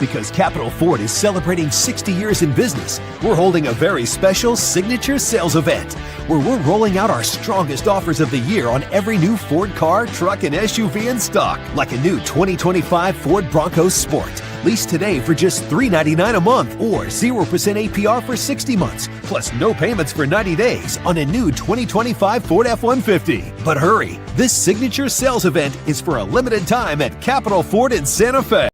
Because Capital Ford is celebrating 60 years in business, we're holding a very special signature sales event where we're rolling out our strongest offers of the year on every new Ford car, truck, and SUV in stock, like a new 2025 Ford Bronco Sport. Lease today for just $399 a month or 0% APR for 60 months, plus no payments for 90 days on a new 2025 Ford F-150. But hurry, this signature sales event is for a limited time at Capital Ford in Santa Fe.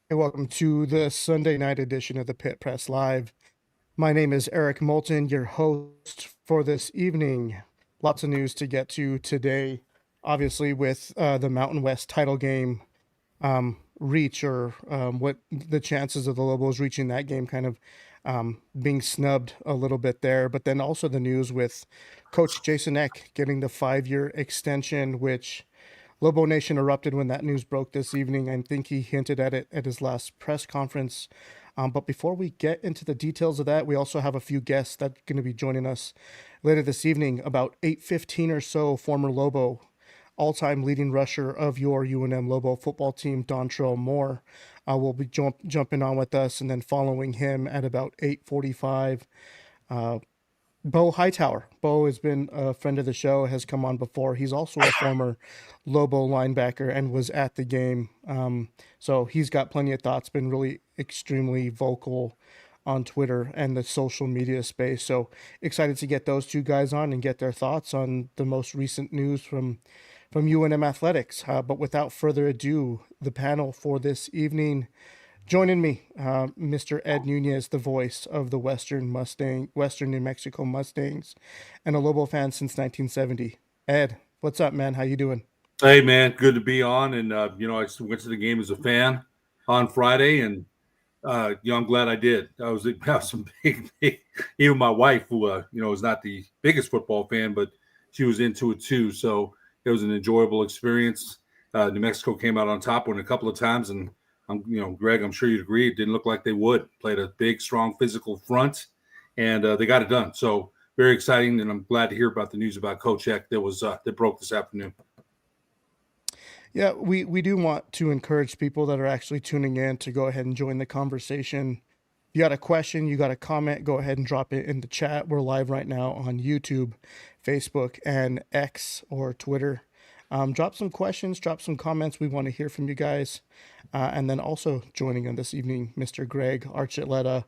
Welcome to the Sunday night edition of the Pit Press Live. My name is Erik Mouton, your host for this evening. Lots of news to get to today, obviously with the Mountain West title game reach, or what the chances of the Lobos reaching that game kind of being snubbed a little bit there. But then also the news with Coach Jason Eck getting the 5-year extension, which Lobo Nation erupted when that news broke this evening. I think he hinted at it at his last press conference But before we get into the details of that, we also have a few guests that are going to be joining us later this evening. About 8:15 or so, former Lobo, all-time leading rusher of your UNM Lobo football team, Dantrell Moore, will be jumping on with us, and then following him at about 8:45, Bo Hightower. Bo has been a friend of the show, has come on before. He's also a former Lobo linebacker and was at the game. So he's got plenty of thoughts, been really extremely vocal on Twitter and the social media space. So excited to get those two guys on and get their thoughts on the most recent news from UNM Athletics. But without further ado, the panel for this evening. Joining me, Mr. Ed Nunez, the voice of the Western New Mexico Mustangs, and a Lobo fan since 1970. Ed, what's up, man? How you doing? Hey, man, good to be on. And, I went to the game as a fan on Friday, and, I'm glad I did. I was some big, even my wife, who, is not the biggest football fan, but she was into it too. So it was an enjoyable experience. New Mexico came out on top one a couple of times, and Greg, I'm sure you'd agree, it didn't look like they would. Played a big, strong physical front, and they got it done. So very exciting, and I'm glad to hear about the news about Coach Eck that broke this afternoon. Yeah, we do want to encourage people that are actually tuning in to go ahead and join the conversation. If you got a question, you got a comment, go ahead and drop it in the chat. We're live right now on YouTube, Facebook, and X or Twitter. Drop some questions, drop some comments. We want to hear from you guys. And then also joining on this evening, Mr. Greg Archuleta,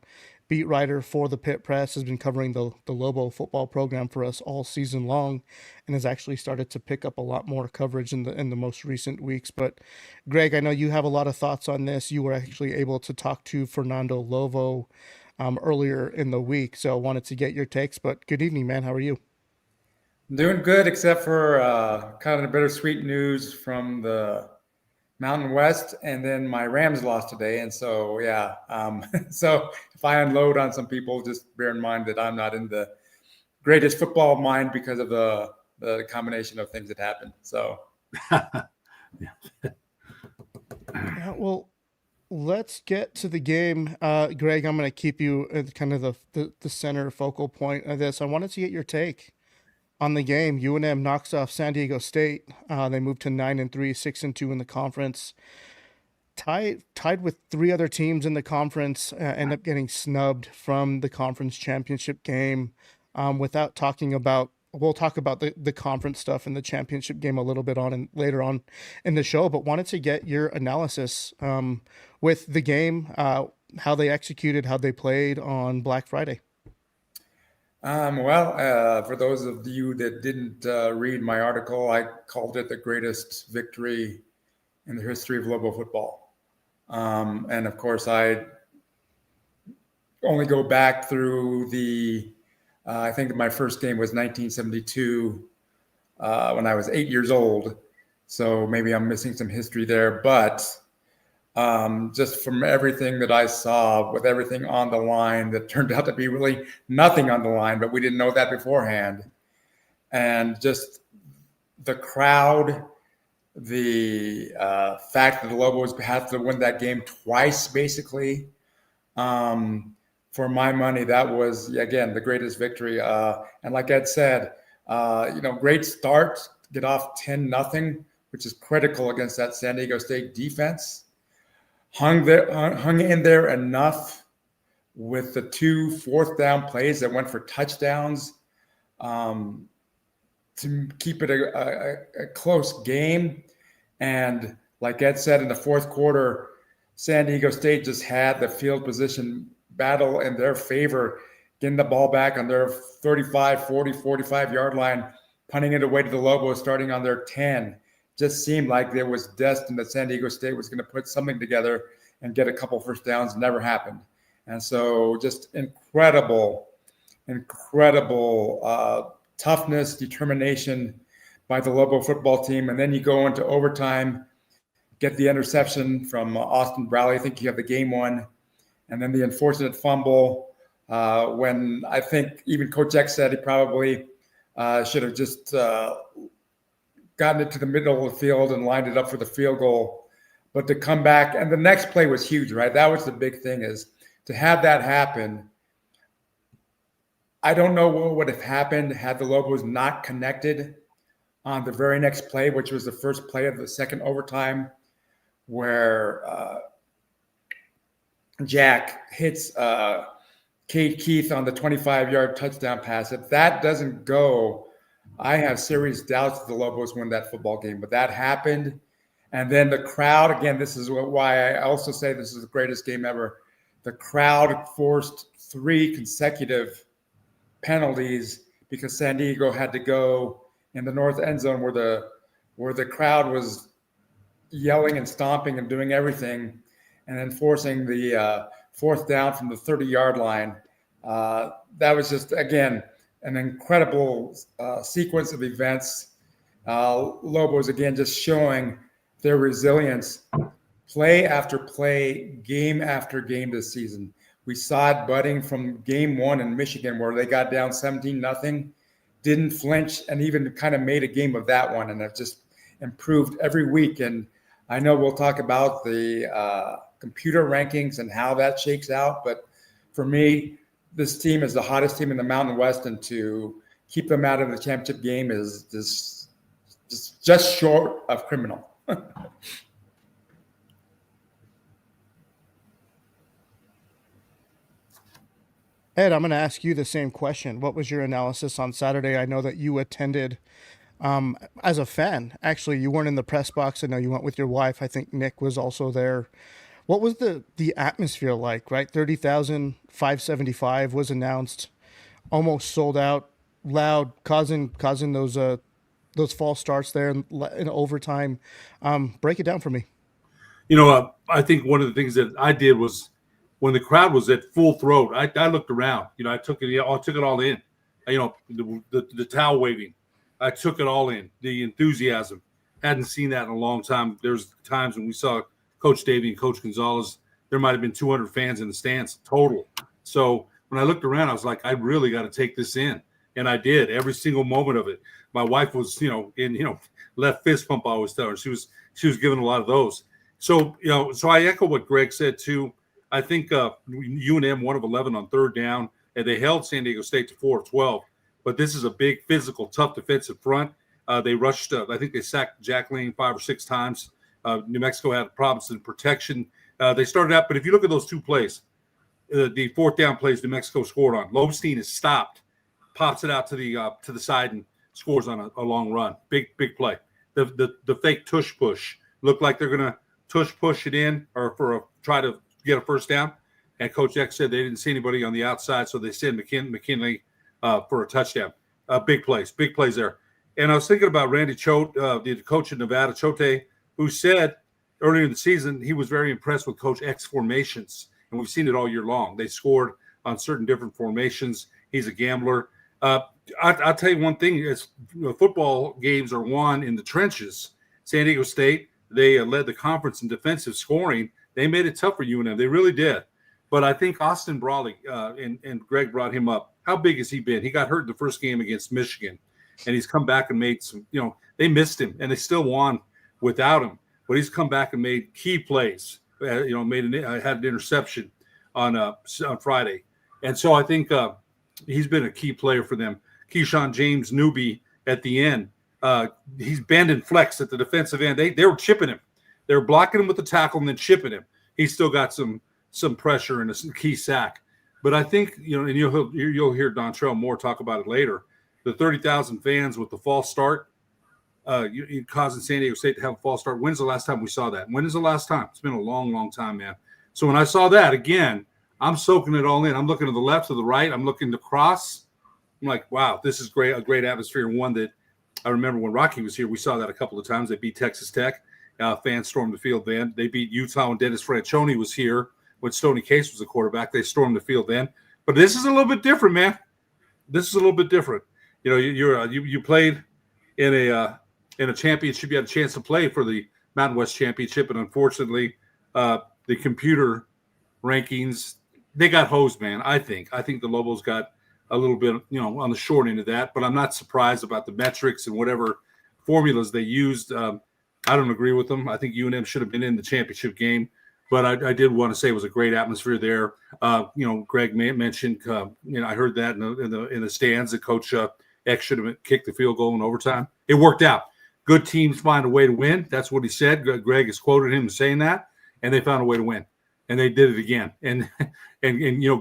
beat writer for the Pit Press, has been covering the Lobo football program for us all season long, and has actually started to pick up a lot more coverage in the most recent weeks. But Greg, I know you have a lot of thoughts on this. You were actually able to talk to Fernando Lobo earlier in the week, so I wanted to get your takes. But good evening, man. How are you? Doing good, except for kind of bittersweet news from the Mountain West, and then my Rams lost today. And so, yeah. So if I unload on some people, just bear in mind that I'm not in the greatest football mind because of the combination of things that happened. So, yeah, well, let's get to the game. Greg, I'm going to keep you at kind of the center focal point of this. I wanted to get your take on the game. UNM knocks off San Diego State. They moved to 9-3, 6-2 in the conference. Tied with three other teams in the conference. End up getting snubbed from the conference championship game. Without talking about, we'll talk about the conference stuff and the championship game a little bit later on in the show. But wanted to get your analysis with the game, how they executed, how they played on Black Friday. For those of you that didn't read my article, I called it the greatest victory in the history of Lobo football. And of course, I only go back through I think my first game was 1972 when I was 8 years old. So maybe I'm missing some history there, but just from everything that I saw, with everything on the line, that turned out to be really nothing on the line, but we didn't know that beforehand. And just the crowd, the fact that the Lobos had to win that game twice, basically. For my money, that was, again, the greatest victory. And like Ed said, great start, get off 10-0, which is critical against that San Diego State defense. Hung in there enough with the 2 fourth-down plays that went for touchdowns to keep it a close game. And like Ed said, in the fourth quarter, San Diego State just had the field position battle in their favor, getting the ball back on their 35, 40, 45-yard line, punting it away to the Lobos starting on their 10. Just seemed like there was destined that San Diego State was going to put something together and get a couple first downs. Never happened. And so just incredible toughness, determination by the Lobo football team. And then you go into overtime, get the interception from Austin Bradley. I think you have the game won. And then the unfortunate fumble when I think even Coach Eck said he probably should have just gotten it to the middle of the field and lined it up for the field goal. But to come back, and the next play was huge, right? That was the big thing, is to have that happen, I don't know what would have happened had the Lobos not connected on the very next play, which was the first play of the second overtime, where Jack hits Kate Keith on the 25-yard touchdown pass. If that doesn't go, I have serious doubts that the Lobos win that football game. But that happened. And then the crowd, again, this is why I also say this is the greatest game ever. The crowd forced 3 consecutive penalties because San Diego had to go in the north end zone where the crowd was yelling and stomping and doing everything, and then forcing the fourth down from the 30-yard line. That was just, again, an incredible sequence of events. Lobos, again, just showing their resilience play after play, game after game this season. We saw it budding from game 1 in Michigan, where they got down 17-0, didn't flinch, and even kind of made a game of that one, and have just improved every week. And I know we'll talk about the computer rankings and how that shakes out, but for me, this team is the hottest team in the Mountain West, and to keep them out of the championship game is just short of criminal. Ed, I'm going to ask you the same question. What was your analysis on Saturday? I know that you attended as a fan. Actually, you weren't in the press box. I know you went with your wife. I think Nick was also there. What was the atmosphere like, right? 30,575 was announced, almost sold out, loud, causing those false starts there in overtime. Break it down for me. I think one of the things that I did was, when the crowd was at full throat, I looked around. I took it all in. The towel waving, I took it all in. The enthusiasm, hadn't seen that in a long time. There's times when we saw Coach Davey and Coach Gonzalez, there might have been 200 fans in the stands total. So when I looked around, I was like, I really got to take this in, and I did every single moment of it. My wife was, in left fist pump. I always tell her she was giving a lot of those. So so I echo what Greg said too. I think UNM 1 of 11 on third down, and they held San Diego State to 4 of 12. But this is a big, physical, tough defensive front. They rushed. I think they sacked Jack Lane 5 or 6 times. New Mexico had problems in protection. They started out, but if you look at those 2 plays, the fourth down plays New Mexico scored on, Lobstein is stopped, pops it out to the side, and scores on a long run. Big play. The fake tush push looked like they're gonna tush push it in or try to get a first down, and Coach Eck said they didn't see anybody on the outside, so they sent McKinley for a touchdown. Big plays there. And I was thinking about Randy Choate, the coach of Nevada, Choate, who said earlier in the season he was very impressed with Coach Eck's formations, and we've seen it all year long. They scored on certain different formations. He's a gambler. I'll tell you one thing: is football games are won in the trenches. San Diego State, they led the conference in defensive scoring. They made it tough for UNM. They really did. But I think Austin Brawley, and Greg brought him up. How big has he been? He got hurt in the first game against Michigan, and he's come back and made some, they missed him, and they still won without him. But he's come back and made key plays. Had an interception on Friday. And so I think he's been a key player for them. Keyshawn James, newbie at the end. He's bend and flex at the defensive end. They were chipping him. They were blocking him with the tackle and then chipping him. He's still got some pressure and a key sack. But I think, and you'll hear DonTrell Moore talk about it later, the 30,000 fans with the false start, causing San Diego State to have a false start. When's the last time we saw that? When is the last time? It's been a long, long time, man. So when I saw that, again, I'm soaking it all in. I'm looking to the left, to the right. I'm looking to cross. I'm like, wow, this is great, a great atmosphere. One that I remember when Rocky was here, we saw that a couple of times. They beat Texas Tech. Fans stormed the field then. They beat Utah when Dennis Franchione was here. When Stoney Case was the quarterback, they stormed the field then. But this is a little bit different, man. This is a little bit different. You played in a championship. You had a chance to play for the Mountain West Championship, and unfortunately, the computer rankings, they got hosed, man. I think the Lobos got a little bit, on the short end of that. But I'm not surprised about the metrics and whatever formulas they used. I don't agree with them. I think UNM should have been in the championship game. But I did want to say it was a great atmosphere there. Greg mentioned, I heard that in the stands that Coach Eck should have kicked the field goal in overtime. It worked out. Good teams find a way to win. That's what he said. Greg has quoted him saying that, and they found a way to win, and they did it again. And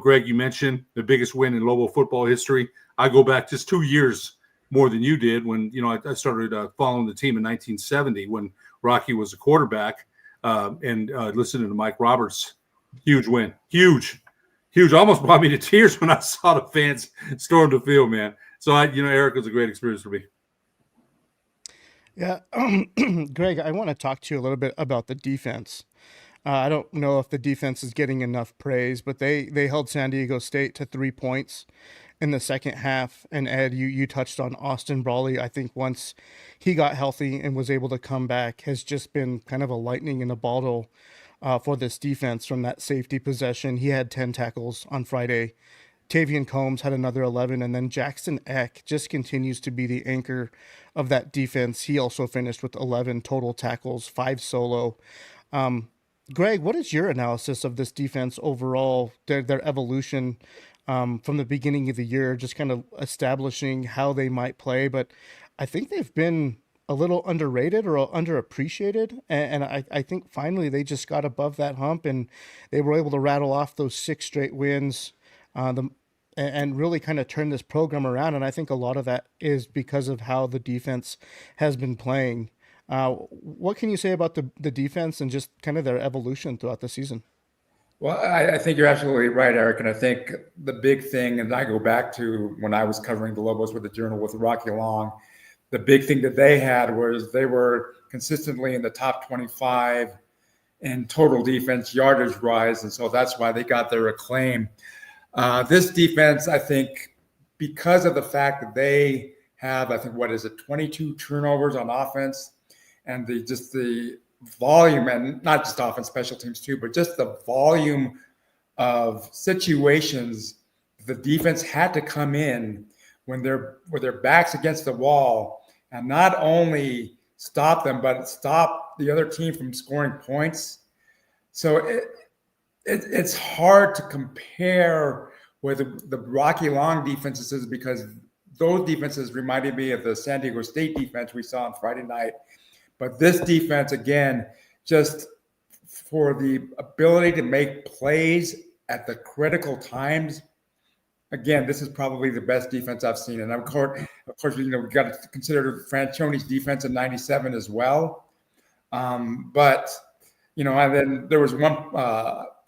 Greg, you mentioned the biggest win in Lobo football history. I go back just 2 years more than you did when I started following the team in 1970 when Rocky was a quarterback. And listening to Mike Roberts, huge win, huge, almost brought me to tears when I saw the fans storm the field, man. So Erik, was a great experience for me. Yeah, Greg, I want to talk to you a little bit about the defense. I don't know if the defense is getting enough praise, but they held San Diego State to 3 points in the second half. And Ed, you touched on Austin Brawley. I think once he got healthy and was able to come back, has just been kind of a lightning in a bottle for this defense from that safety possession. He had 10 tackles on Friday. Tavian Combs had another 11, and then Jason Eck just continues to be the anchor of that defense. He also finished with 11 total tackles, 5 solo. Greg, what is your analysis of this defense overall, their evolution from the beginning of the year, just kind of establishing how they might play? But I think they've been a little underrated or underappreciated. And I think finally they just got above that hump and they were able to rattle off those 6 straight wins and really kind of turn this program around. And I think a lot of that is because of how the defense has been playing. What can you say about the defense and just kind of their evolution throughout the season? Well, I think you're absolutely right, Erik. And I think the big thing, and I go back to when I was covering the Lobos with the Journal with Rocky Long, the big thing that they had was they were consistently in the top 25 in total defense yardage rise. And so that's why they got their acclaim. This defense, I think, because of the fact that they have, 22 turnovers on offense, and the volume, and not just offense, special teams too, but just the volume of situations the defense had to come in when with their backs against the wall and not only stop them, but stop the other team from scoring points. So it's hard to compare with the Rocky Long defenses because those defenses reminded me of the San Diego State defense we saw on Friday night. But this defense, again, just for the ability to make plays at the critical times, again, this is probably the best defense I've seen. And of course, we've got to consider Franchione's defense in '97 as well. And then there was one,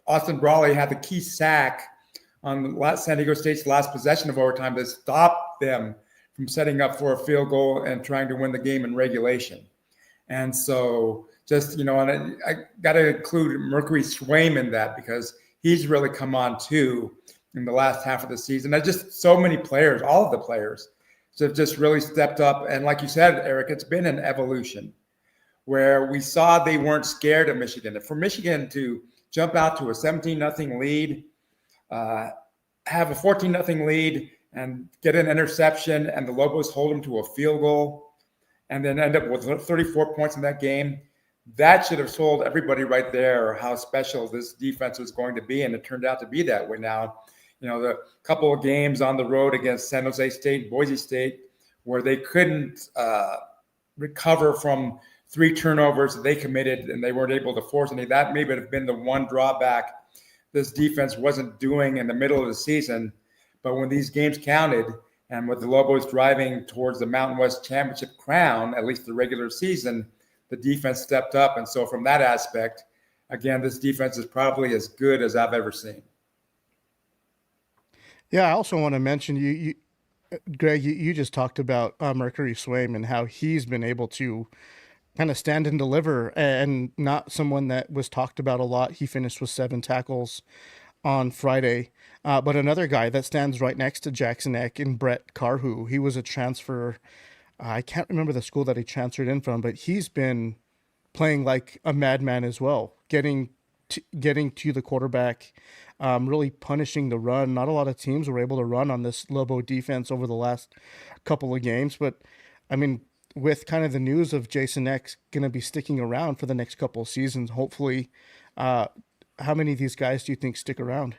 Austin Brawley had the key sack on San Diego State's last possession of overtime that stopped them from setting up for a field goal and trying to win the game in regulation. And so just, and I got to include Mercury Swaim in that because he's really come on too in the last half of the season. There's just so many players, all of the players have just really stepped up. And like you said, Erik, it's been an evolution where we saw they weren't scared of Michigan. And for Michigan to jump out to a 17-0 lead, have a 14-0 lead and get an interception and the Lobos hold them to a field goal and then end up with 34 points in that game, that should have told everybody right there how special this defense was going to be. And it turned out to be that way. Now, the couple of games on the road against San Jose State, Boise State, where they couldn't recover from 3 turnovers that they committed and they weren't able to force any, that maybe have been the one drawback this defense wasn't doing in the middle of the season. But when these games counted and with the Lobos driving towards the Mountain West Championship crown, at least the regular season, the defense stepped up. And so from that aspect, again, this defense is probably as good as I've ever seen. Yeah, I also want to mention you Greg, you just talked about Mercury Swaim and how he's been able to kind of stand and deliver, and not someone that was talked about a lot. He finished with 7 tackles on Friday. But another guy that stands right next to Jason Eck and Brett Carhu, he was a transfer. I can't remember the school that he transferred in from, but he's been playing like a madman as well, getting to the quarterback, really punishing the run. Not a lot of teams were able to run on this Lobo defense over the last couple of games, but I mean, with kind of the news of Jason Eck going to be sticking around for the next couple of seasons, hopefully how many of these guys do you think stick around?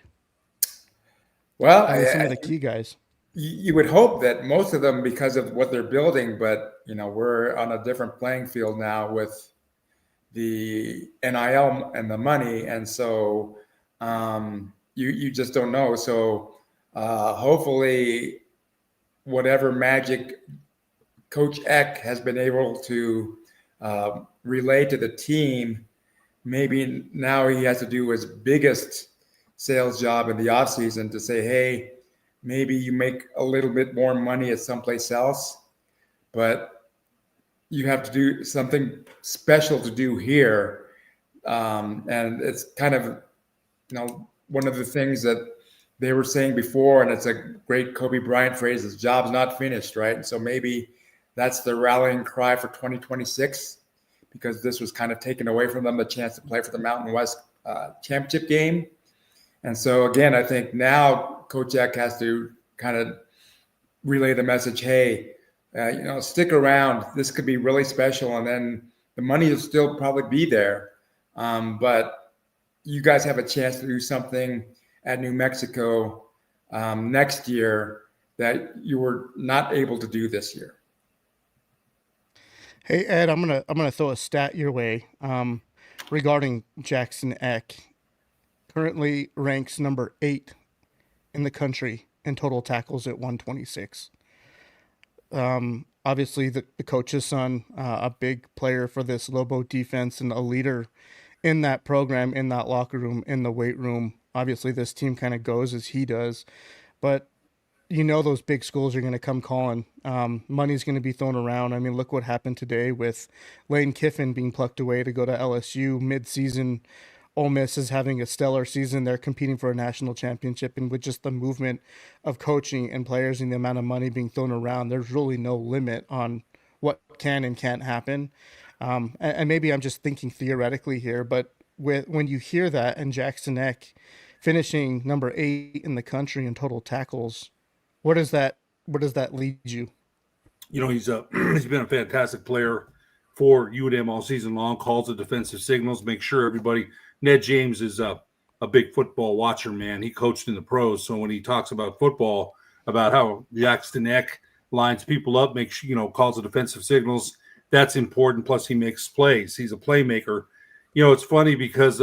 Well, I mean, some of the key guys. you would hope that most of them, because of what they're building, but we're on a different playing field now with the NIL and the money, and so you just don't know. So hopefully, whatever magic Coach Eck has been able to relay to the team, maybe now he has to do his biggest sales job in the offseason to say, hey, maybe you make a little bit more money at someplace else, but you have to do something special to do here. And it's kind of, one of the things that they were saying before, and it's a great Kobe Bryant phrase, is job's not finished, right? And so maybe that's the rallying cry for 2026, because this was kind of taken away from them, the chance to play for the Mountain West championship game. And so, again, I think now Coach Eck has to kind of relay the message, hey, stick around. This could be really special. And then the money will still probably be there. But you guys have a chance to do something at New Mexico next year that you were not able to do this year. Hey, Ed, I'm gonna throw a stat your way regarding Jason Eck. Currently ranks number 8 in the country in total tackles at 126. Obviously, the coach's son, a big player for this Lobo defense and a leader in that program, in that locker room, in the weight room. Obviously, this team kind of goes as he does, but those big schools are going to come calling. Money's going to be thrown around. I mean, look what happened today with Lane Kiffin being plucked away to go to LSU mid-season. Ole Miss is having a stellar season. They're competing for a national championship, and with just the movement of coaching and players and the amount of money being thrown around, there's really no limit on what can and can't happen. And maybe I'm just thinking theoretically here, but when you hear that and Jason Eck finishing number 8 in the country in total tackles, where does that lead you? He's been a fantastic player for UNM all season long, calls the defensive signals, make sure everybody. Ned James is a big football watcher, man. He coached in the pros. So when he talks about football, about how Jason Eck lines people up, calls the defensive signals, that's important. Plus he makes plays. He's a playmaker. It's funny because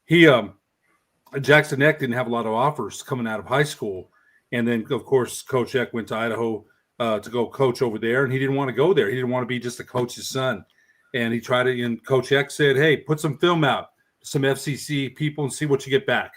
Jason Eck didn't have a lot of offers coming out of high school. And then, of course, Coach Eck went to Idaho to go coach over there, and he didn't want to go there. He didn't want to be just a coach's son. And he tried it, and Coach Eck said, hey, put some film out, some FCC people, and see what you get back.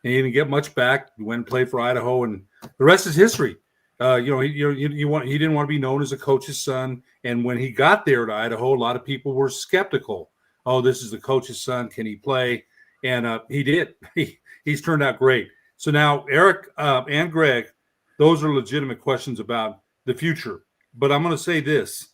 And he didn't get much back. He went and played for Idaho, and the rest is history. He didn't want to be known as a coach's son. And when he got there to Idaho, a lot of people were skeptical. Oh, this is the coach's son. Can he play? And he did. He's turned out great. So now, Erik and Greg, those are legitimate questions about the future. But I'm going to say this.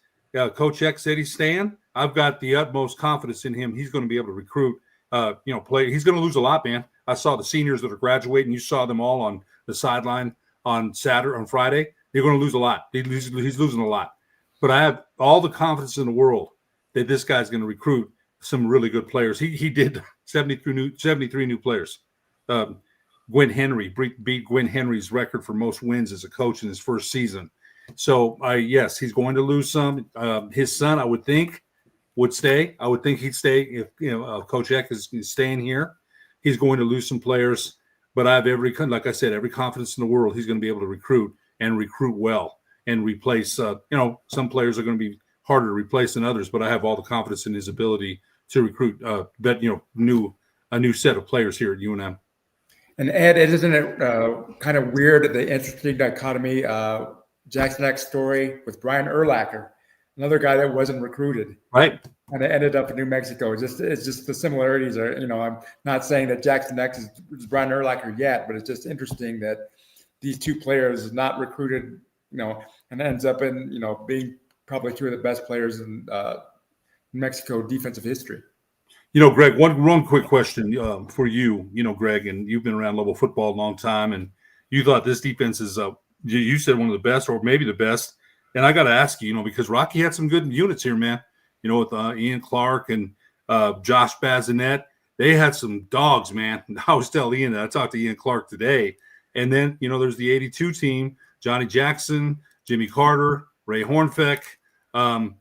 Coach Eck said he's staying. I've got the utmost confidence in him. He's going to be able to recruit, play. He's going to lose a lot, man. I saw the seniors that are graduating. You saw them all on the sideline on Friday. They're going to lose a lot. He's losing a lot. But I have all the confidence in the world that this guy's going to recruit some really good players. He did 73 new players. Gwen Henry beat Gwen Henry's record for most wins as a coach in his first season. So, yes, he's going to lose some. His son, I would think, would stay. I would think he'd stay if Coach Eck is staying here. He's going to lose some players, but I have every confidence in the world he's going to be able to recruit well and replace. Some players are going to be harder to replace than others, but I have all the confidence in his ability to recruit a new set of players here at UNM. And Ed, isn't it kind of weird, the interesting dichotomy, Jason Eck's story with Brian Urlacher, another guy that wasn't recruited, right? And it ended up in New Mexico. It's just the similarities are, I'm not saying that Jason Eck is Brian Urlacher yet, but it's just interesting that these two players not recruited, and ends up in, being probably two of the best players in New Mexico defensive history. Greg, one quick question for you, Greg, and you've been around Lobo football a long time, and you thought this defense is, you said one of the best or maybe the best. And I got to ask you, because Rocky had some good units here, man, with Ian Clark and Josh Bazinet. they had some dogs, man. I was telling Ian that. I talked to Ian Clark today. And then, there's the 82 team, Johnny Jackson, Jimmy Carter, Ray Hornfeck, and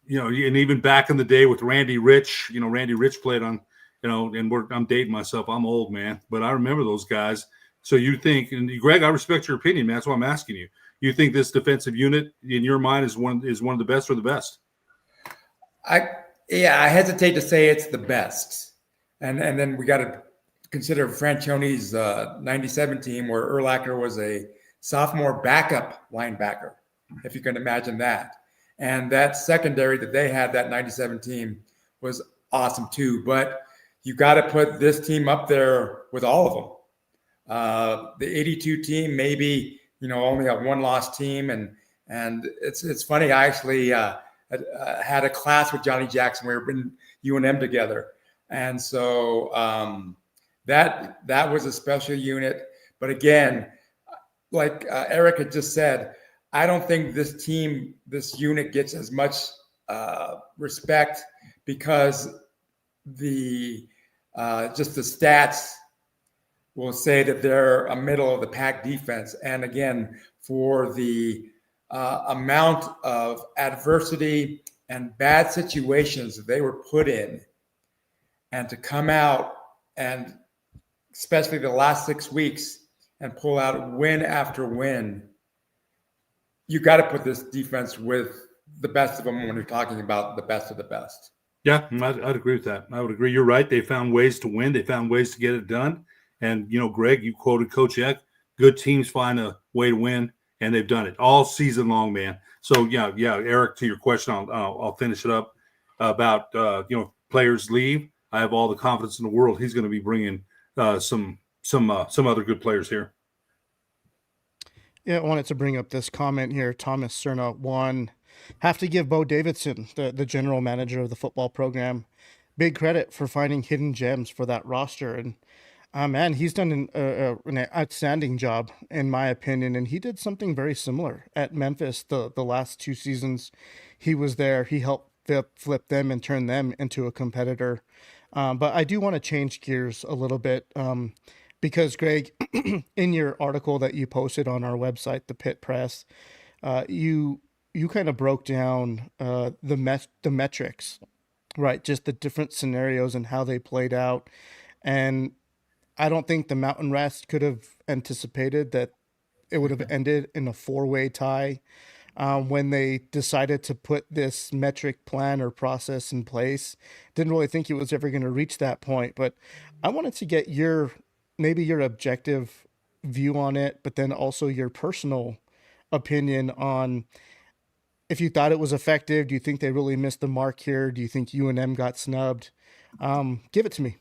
even back in the day with Randy Rich, Randy Rich played on, and I'm dating myself. I'm old, man, but I remember those guys. So you think, and Greg, I respect your opinion, man. That's why I'm asking you. You think this defensive unit in your mind is one of the best or the best? I hesitate to say it's the best. And then we got to consider Franchione's 97 team, where Urlacher was a sophomore backup linebacker, if you can imagine that. And that secondary that they had, that 97 team, was awesome too. But you got to put this team up there with all of them. The 82 team, maybe, only a one-loss team. And it's funny, I actually had a class with Johnny Jackson. We were in UNM together. And so that was a special unit. But again, like Erik had just said, I don't think this unit gets as much respect because just the stats will say that they're a middle of the pack defense. And again, for the amount of adversity and bad situations that they were put in, and to come out and especially the last 6 weeks and pull out win after win, you got to put this defense with the best of them when you're talking about the best of the best. Yeah, I'd agree with that. I would agree. You're right. They found ways to win. They found ways to get it done. And, Greg, you quoted Coach Eck. Good teams find a way to win, and they've done it all season long, man. So, yeah, Erik, to your question, I'll finish it up about, players leave. I have all the confidence in the world. He's going to be bringing some other good players here. Yeah, I wanted to bring up this comment here. Thomas Cerna, one, have to give Bo Davidson, the general manager of the football program, big credit for finding hidden gems for that roster. And man, he's done an outstanding job, in my opinion. And he did something very similar at Memphis the last 2 seasons he was there. He helped flip them and turn them into a competitor. But I do want to change gears a little bit because, Greg, in your article that you posted on our website, the Pit Press, you kind of broke down the metrics, right? Just the different scenarios and how they played out. And I don't think the Mountain West could have anticipated that it would have ended in a 4-way tie when they decided to put this metric plan or process in place. Didn't really think it was ever going to reach that point, but I wanted to get your objective view on it, but then also your personal opinion on if you thought it was effective. Do you think they really missed the mark here? Do you think UNM got snubbed? Give it to me.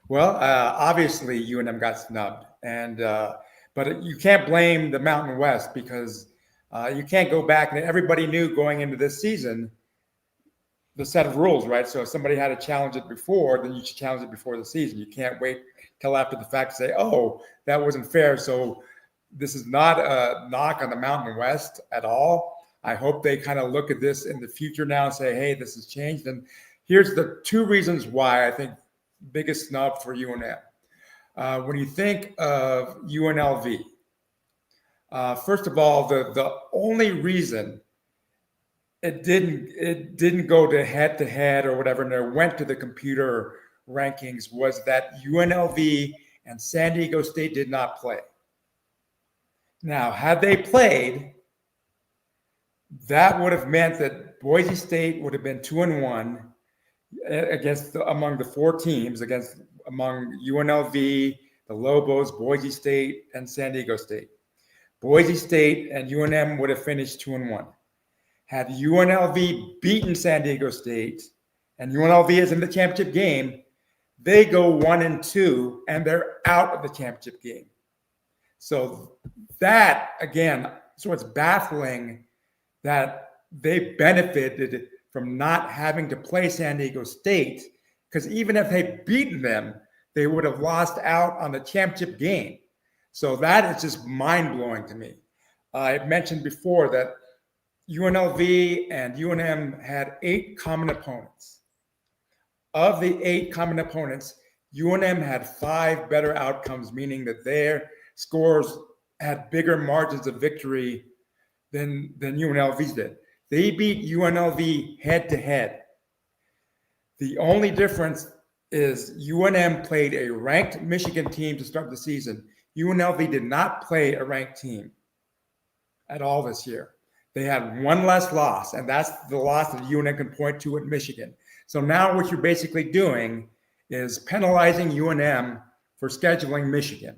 Well, obviously UNM got snubbed, but you can't blame the Mountain West because you can't go back. And everybody knew going into this season the set of rules, right? So if somebody had to challenge it before, then you should challenge it before the season. You can't wait till after the fact to say, "Oh, that wasn't fair." So this is not a knock on the Mountain West at all. I hope they kind of look at this in the future now and say, "Hey, this has changed." And here's the 2 reasons why I think biggest snub for UNM. When you think of UNLV, first of all, the only reason it didn't go to head or whatever, and it went to the computer rankings was that UNLV and San Diego State did not play. Now, had they played, that would have meant that Boise State would have been 2-1 among the 4 teams among UNLV, the Lobos, Boise State, and San Diego State. Boise State and UNM would have finished 2-1. Had UNLV beaten San Diego State, and UNLV is in the championship game, they go 1-2, and they're out of the championship game. So that, again, so it's baffling that they benefited from not having to play San Diego State, because even if they'd beaten them, they would have lost out on the championship game. So that is just mind-blowing to me. I mentioned before that UNLV and UNM had 8 common opponents. of the 8 common opponents, UNM had 5 better outcomes, meaning that their scores had bigger margins of victory than UNLV's did. They beat UNLV head-to-head. The only difference is UNM played a ranked Michigan team to start the season. UNLV did not play a ranked team at all this year. They had one less loss, and that's the loss that UNM can point to at Michigan. So now what you're basically doing is penalizing UNM for scheduling Michigan.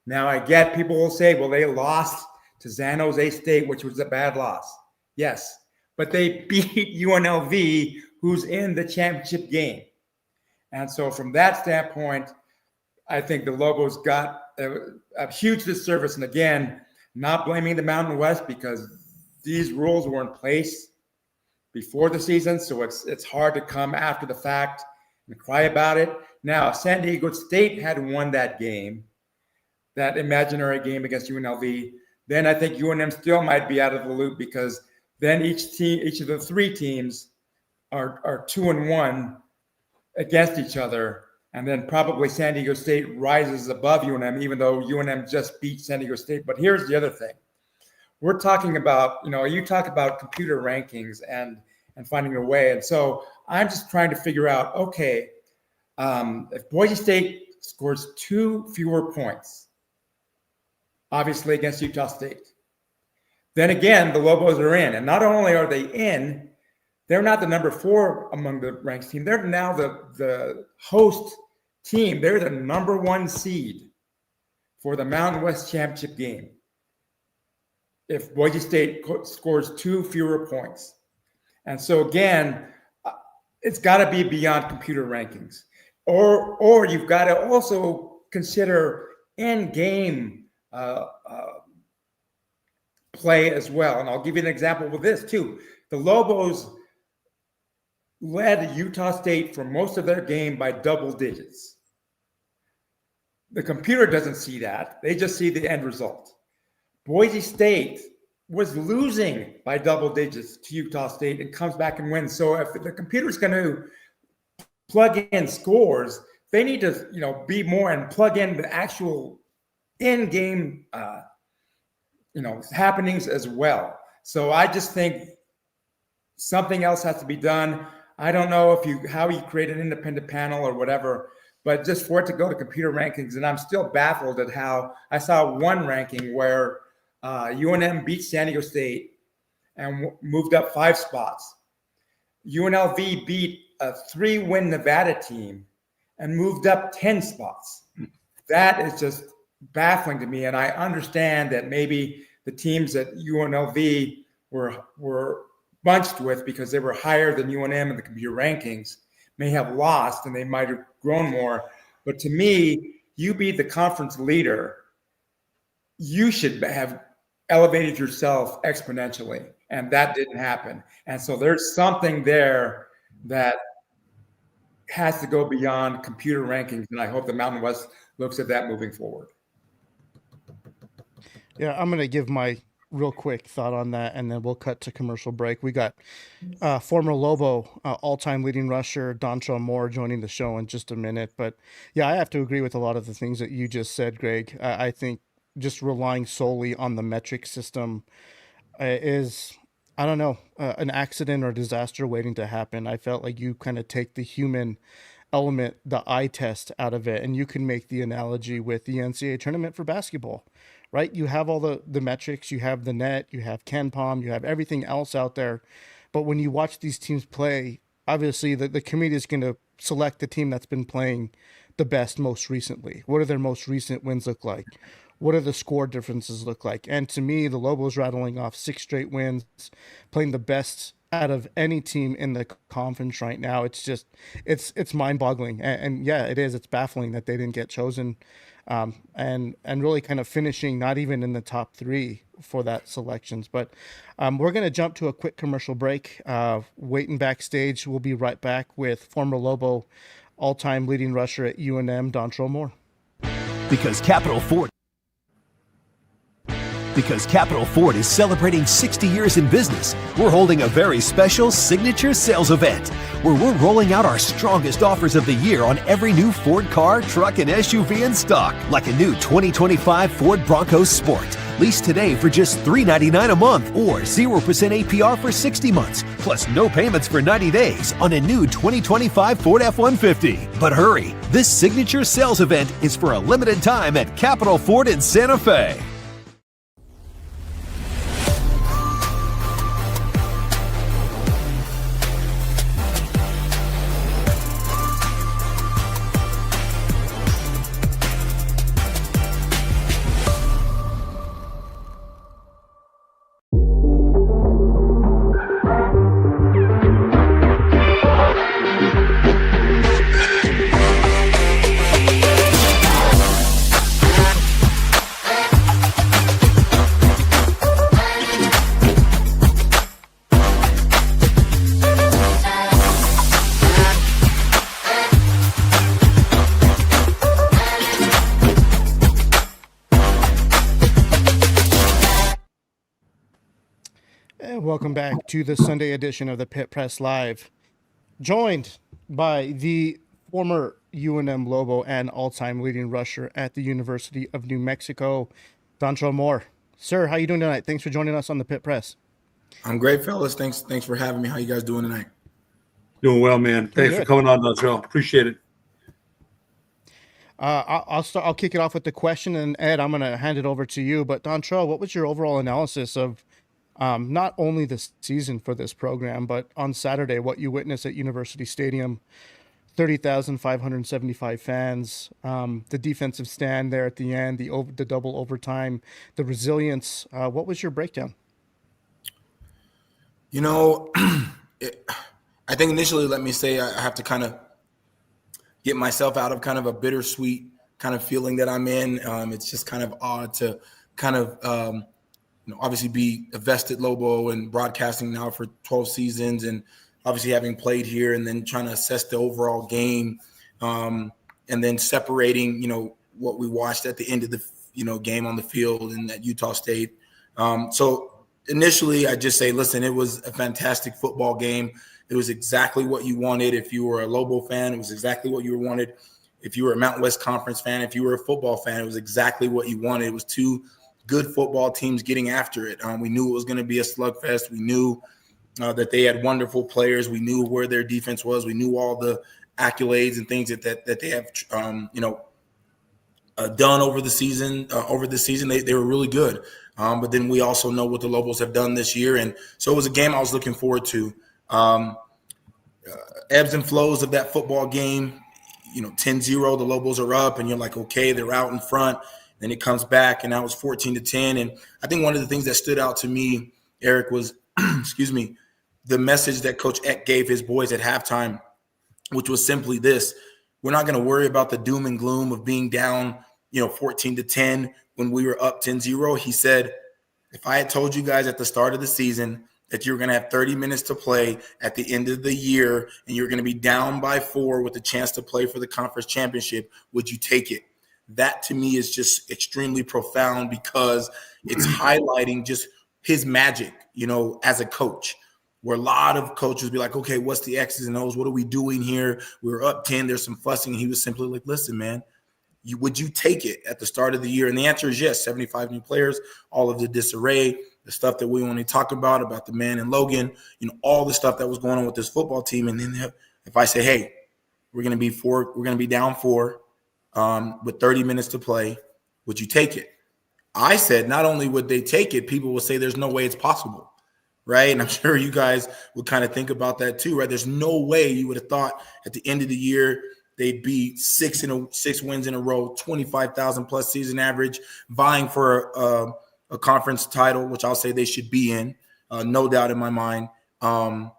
Now I get people will say, well, they lost to San Jose State, which was a bad loss. Yes, but they beat UNLV, who's in the championship game. And so from that standpoint, I think the Lobos got a huge disservice. And again, not blaming the Mountain West because these rules were in place before the season. So it's hard to come after the fact and cry about it. Now, San Diego State had won that game, that imaginary game against UNLV. Then I think UNM still might be out of the loop because then each of the 3 teams are 2-1 against each other. And then probably San Diego State rises above UNM, even though UNM just beat San Diego State. But here's the other thing. We're talking about, you talk about computer rankings and finding a way. And so I'm just trying to figure out, okay, if Boise State scores 2 fewer points, obviously against Utah State, then again, the Lobos are in. And not only are they in, they're not the number 4 among the ranked team. They're now the host team. They're the number 1 seed for the Mountain West Championship game if Boise State scores 2 fewer points. And so again, it's got to be beyond computer rankings. Or you've got to also consider in-game play as well. And I'll give you an example with this too. The Lobos led Utah State for most of their game by double digits. The computer doesn't see that. They just see the end result. Boise State was losing by double digits to Utah State and comes back and wins. So if the computer's going to plug in scores, they need to, be more and plug in the actual in-game, happenings as well. So I just think something else has to be done. I don't know how you create an independent panel or whatever, but just for it to go to computer rankings, and I'm still baffled at how I saw one ranking where UNM beat San Diego State and moved up 5 spots. UNLV beat a 3-win Nevada team and moved up 10 spots. That is just baffling to me, and I understand that maybe the teams that UNLV were bunched with because they were higher than UNM in the computer rankings may have lost and they might have grown more. But to me, you beat the conference leader, you should have elevated yourself exponentially. And that didn't happen. And so there's something there that has to go beyond computer rankings. And I hope the Mountain West looks at that moving forward. Yeah, I'm going to give my real quick thought on that, and then we'll cut to commercial break. We got former Lobo, all-time leading rusher, Dantrell Moore, joining the show in just a minute. But yeah, I have to agree with a lot of the things that you just said, Greg. I think just relying solely on the metric system is, I don't know, an accident or disaster waiting to happen. I felt like you kind of take the human element, the eye test out of it, and you can make the analogy with the NCAA tournament for basketball. Right? You have all the metrics, you have the net, you have KenPom, you have everything else out there. But when you watch these teams play, obviously the committee is going to select the team that's been playing the best most recently. What do their most recent wins look like? What do the score differences look like? And to me, the Lobos rattling off 6 straight wins, playing the best out of any team in the conference right now. It's just, it's mind-boggling. And yeah, it is. It's baffling that they didn't get chosen. And really kind of finishing not even in the top 3 for that selections. But we're going to jump to a quick commercial break. Waiting backstage, we'll be right back with former Lobo, all-time leading rusher at UNM, DonTrell Moore. Because Because Capital Ford is celebrating 60 years in business, we're holding a very special signature sales event where we're rolling out our strongest offers of the year on every new Ford car, truck, and SUV in stock, like a new 2025 Ford Bronco Sport. Lease today for just $399 a month or 0% APR for 60 months, plus no payments for 90 days on a new 2025 Ford F-150. But hurry, this signature sales event is for a limited time at Capital Ford in Santa Fe. Welcome back to the Sunday edition of the Pit Press Live. Joined by the former UNM Lobo and all-time leading rusher at the University of New Mexico, Dantrell Moore. Sir, how you doing tonight? Thanks for joining us on the Pit Press. I'm great, fellas. Thanks for having me. How you guys doing tonight? Doing well, man. Thanks for coming on, DonTrell. Appreciate it. I'll kick it off with the question, and Ed, I'm going to hand it over to you. But Dantrell, what was your overall analysis of not only the season for this program, but on Saturday, what you witnessed at University Stadium, 30,575 fans, the defensive stand there at the end, the double overtime, the resilience. What was your breakdown? You know, I think initially, let me say, I have to kind of get myself out of kind of a bittersweet kind of feeling that I'm in. It's just kind of odd to kind of, obviously be a vested Lobo and broadcasting now for 12 seasons and obviously having played here and then trying to assess the overall game and then separating, what we watched at the end of the, game on the field and at Utah State. So initially I just say, listen, it was a fantastic football game. It was exactly what you wanted. If you were a Lobo fan, it was exactly what you wanted. If you were a Mountain West Conference fan, if you were a football fan, it was exactly what you wanted. It was two good football teams getting after it. We knew it was going to be a slugfest. We knew that they had wonderful players. We knew where their defense was. We knew all the accolades and things that they have, done over the season. They were really good. But then we also know what the Lobos have done this year. And so it was a game I was looking forward to. Ebbs and flows of that football game, 10-0, the Lobos are up and you're like, okay, they're out in front. Then it comes back, and now it's 14-10. And I think one of the things that stood out to me, Eric, was, the message that Coach Eck gave his boys at halftime, which was simply this: we're not going to worry about the doom and gloom of being down, 14-10 when we were up 10-0. He said, if I had told you guys at the start of the season that you were going to have 30 minutes to play at the end of the year and you're going to be down by 4 with a chance to play for the conference championship, would you take it? That to me is just extremely profound because it's highlighting just his magic, as a coach, where a lot of coaches be like, okay, what's the X's and O's? What are we doing here? We were up 10. There's some fussing. He was simply like, listen, man, would you take it at the start of the year? And the answer is yes. 75 new players, all of the disarray, the stuff that we want to talk about the man and Logan, all the stuff that was going on with this football team. And then if I say, hey, we're going to be down 4. With 30 minutes to play, would you take it? I said not only would they take it, people will say there's no way it's possible, right? And I'm sure you guys would kind of think about that too, right? There's no way you would have thought at the end of the year they'd be 6 wins in a row, 25,000 plus season average, vying for a conference title, which I'll say they should be in, no doubt in my mind. And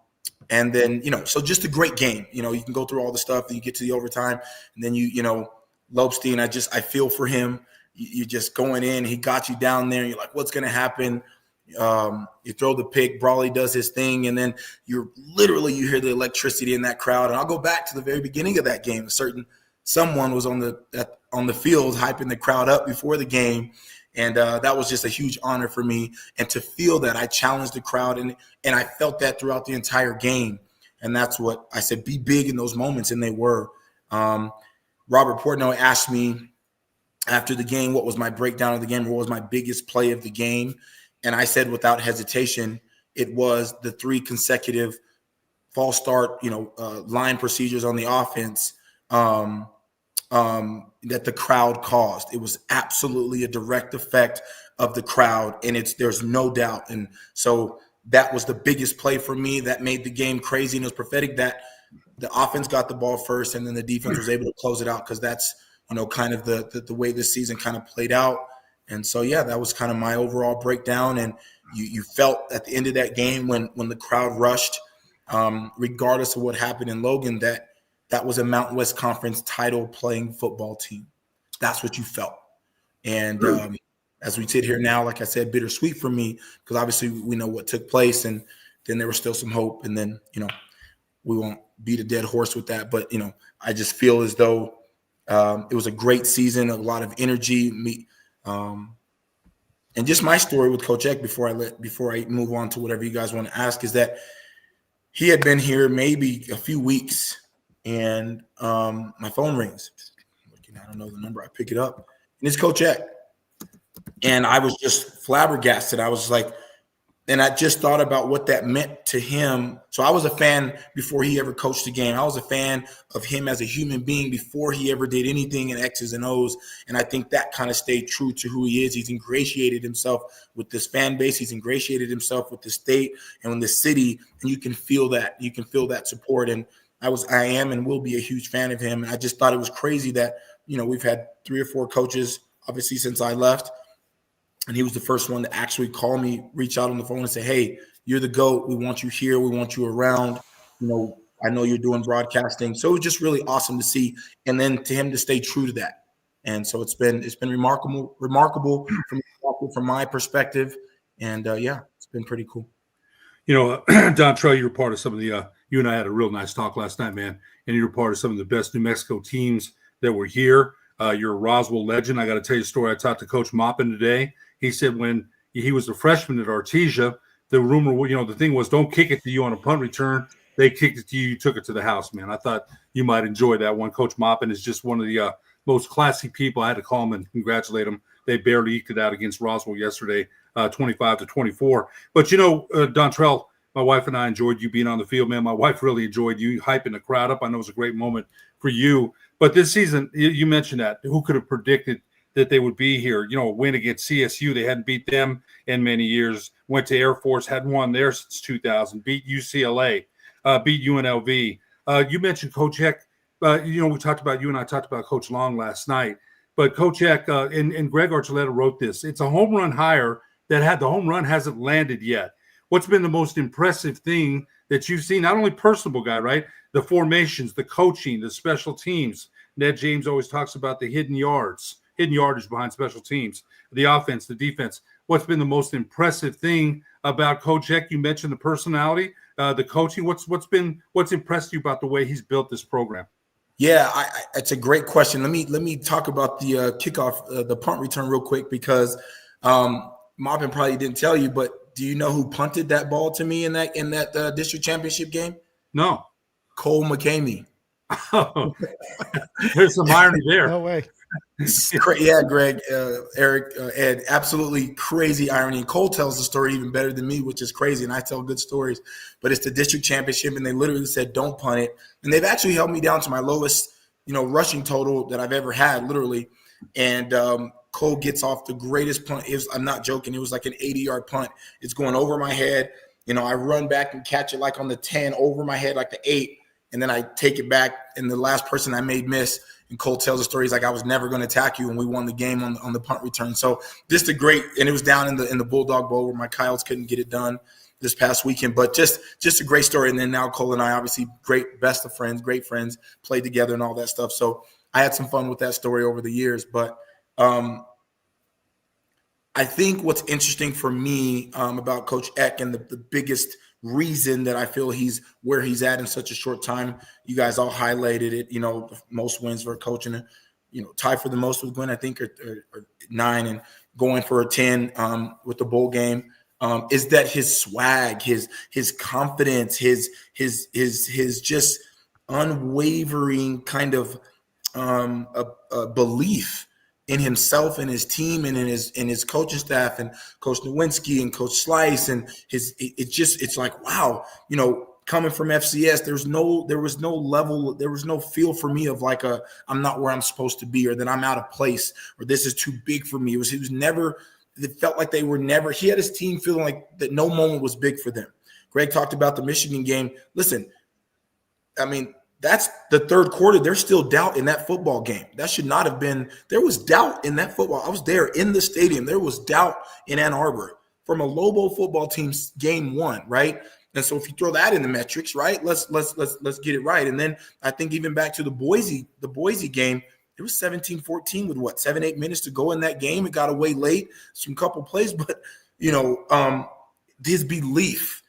then, so just a great game. You can go through all the stuff, then you get to the overtime, and then Lobstein, I feel for him. You're just going in. He got you down there. And you're like, what's going to happen? You throw the pick. Brawley does his thing. And then you hear the electricity in that crowd. And I'll go back to the very beginning of that game. Someone was on the field hyping the crowd up before the game. And that was just a huge honor for me. And to feel that I challenged the crowd, and I felt that throughout the entire game. And that's what I said, be big in those moments, and they were. Robert Portnoy asked me after the game what was my breakdown of the game, what was my biggest play of the game. And I said without hesitation, it was the 3 consecutive false start, line procedures on the offense that the crowd caused. It was absolutely a direct effect of the crowd, and there's no doubt. And so that was the biggest play for me that made the game crazy, and it was prophetic that the offense got the ball first, and then the defense was able to close it out, because that's kind of the way this season kind of played out. And so that was kind of my overall breakdown. And you felt at the end of that game when the crowd rushed, regardless of what happened in Logan, that was a Mountain West Conference title playing football team. That's what you felt. And as we sit here now, like I said, bittersweet for me, because obviously we know what took place, and then there was still some hope. And then, we won't beat a dead horse with that. But, I just feel as though it was a great season, a lot of energy. And just my story with Coach Eck before I move on to whatever you guys want to ask is that he had been here maybe a few weeks, and my phone rings. I don't know the number. I pick it up, and it's Coach Eck. And I was just flabbergasted. I was like, and I just thought about what that meant to him. So I was a fan before he ever coached a game. I was a fan of him as a human being before he ever did anything in X's and O's. And I think that kind of stayed true to who he is. He's ingratiated himself with this fan base. He's ingratiated himself with the state and with the city. And you can feel that. You can feel that support. And I am and will be a huge fan of him. And I just thought it was crazy that, we've had 3 or 4 coaches, obviously, since I left. And he was the first one to actually call me, reach out on the phone and say, hey, you're the GOAT. We want you here. We want you around. I know you're doing broadcasting. So it was just really awesome to see. And then to him to stay true to that. And so it's been remarkable from my perspective. And it's been pretty cool. DonTrell, you were part of some of the you and I had a real nice talk last night, man. And you were part of some of the best New Mexico teams that were here. You're a Roswell legend. I got to tell you a story. I talked to Coach Maupin today. He said when he was a freshman at Artesia, the rumor, the thing was, don't kick it to you on a punt return. They kicked it to you. You took it to the house, man. I thought you might enjoy that one. Coach Maupin is just one of the most classy people. I had to call him and congratulate him. They barely eked it out against Roswell yesterday, 25-24. But, DonTrell, my wife and I enjoyed you being on the field, man. My wife really enjoyed you hyping the crowd up. I know it was a great moment for you. But this season, you mentioned that. Who could have predicted that they would be here? A win against CSU. They hadn't beat them in many years. Went to Air Force, hadn't won there since 2000. Beat UCLA, beat UNLV. You mentioned Coach Eck. You and I talked about Coach Long last night. But Coach Eck and Greg Archuleta wrote this. It's a home run hire the home run hasn't landed yet. What's been the most impressive thing that you've seen? Not only personable guy, right? The formations, the coaching, the special teams. Ned James always talks about the hidden yardage behind special teams, the offense, the defense. What's been the most impressive thing about Coach Eck? You mentioned the personality, the coaching. What's impressed you about the way he's built this program? Yeah, it's a great question. Let me talk about the kickoff, the punt return real quick, because Maupin probably didn't tell you, but do you know who punted that ball to me in that district championship game? No. Cole McCamey. Oh, there's some irony there. No way. Yeah, Greg, Erik, Ed, absolutely crazy irony. Cole tells the story even better than me, which is crazy, and I tell good stories. But it's the district championship, and they literally said, don't punt it. And they've actually held me down to my lowest, rushing total that I've ever had, literally. And Cole gets off the greatest punt. I'm not joking. It was like an 80-yard punt. It's going over my head. I run back and catch it like on the 10, over my head like the 8, and then I take it back, and the last person I made miss. And Cole tells the story. He's like, I was never going to attack you, and we won the game on the punt return. So just a great, and it was down in the Bulldog Bowl where my Coyotes couldn't get it done this past weekend. But just a great story. And then now Cole and I, obviously, best of friends, great friends, played together and all that stuff. So I had some fun with that story over the years. But I think what's interesting for me about Coach Eck, and the biggest reason that I feel he's where he's at in such a short time, you guys all highlighted it, most wins for coaching, tie for the most with Glenn, I think, or 9. And going for a 10 with the bowl game, is that his swag, his confidence, his just unwavering kind of a belief in himself and his team and in his coaching staff and Coach Nowinski and Coach Slice, and it's like, wow, coming from FCS, there was no level, there was no feel for me of like I'm not where I'm supposed to be, or that I'm out of place, or this is too big for me. It felt like they were never, he had his team feeling like that no moment was big for them. Greg talked about the Michigan game. Listen, I mean, that's the third quarter. There's still doubt in that football game. That should not have been. There was doubt in that football. I was there in the stadium. There was doubt in Ann Arbor from a Lobo football team's game one, right? And so if you throw that in the metrics, right, let's get it right. And then I think even back to the Boise game, it was 17-14 with 7-8 minutes to go in that game. It got away late, some couple plays, but his belief.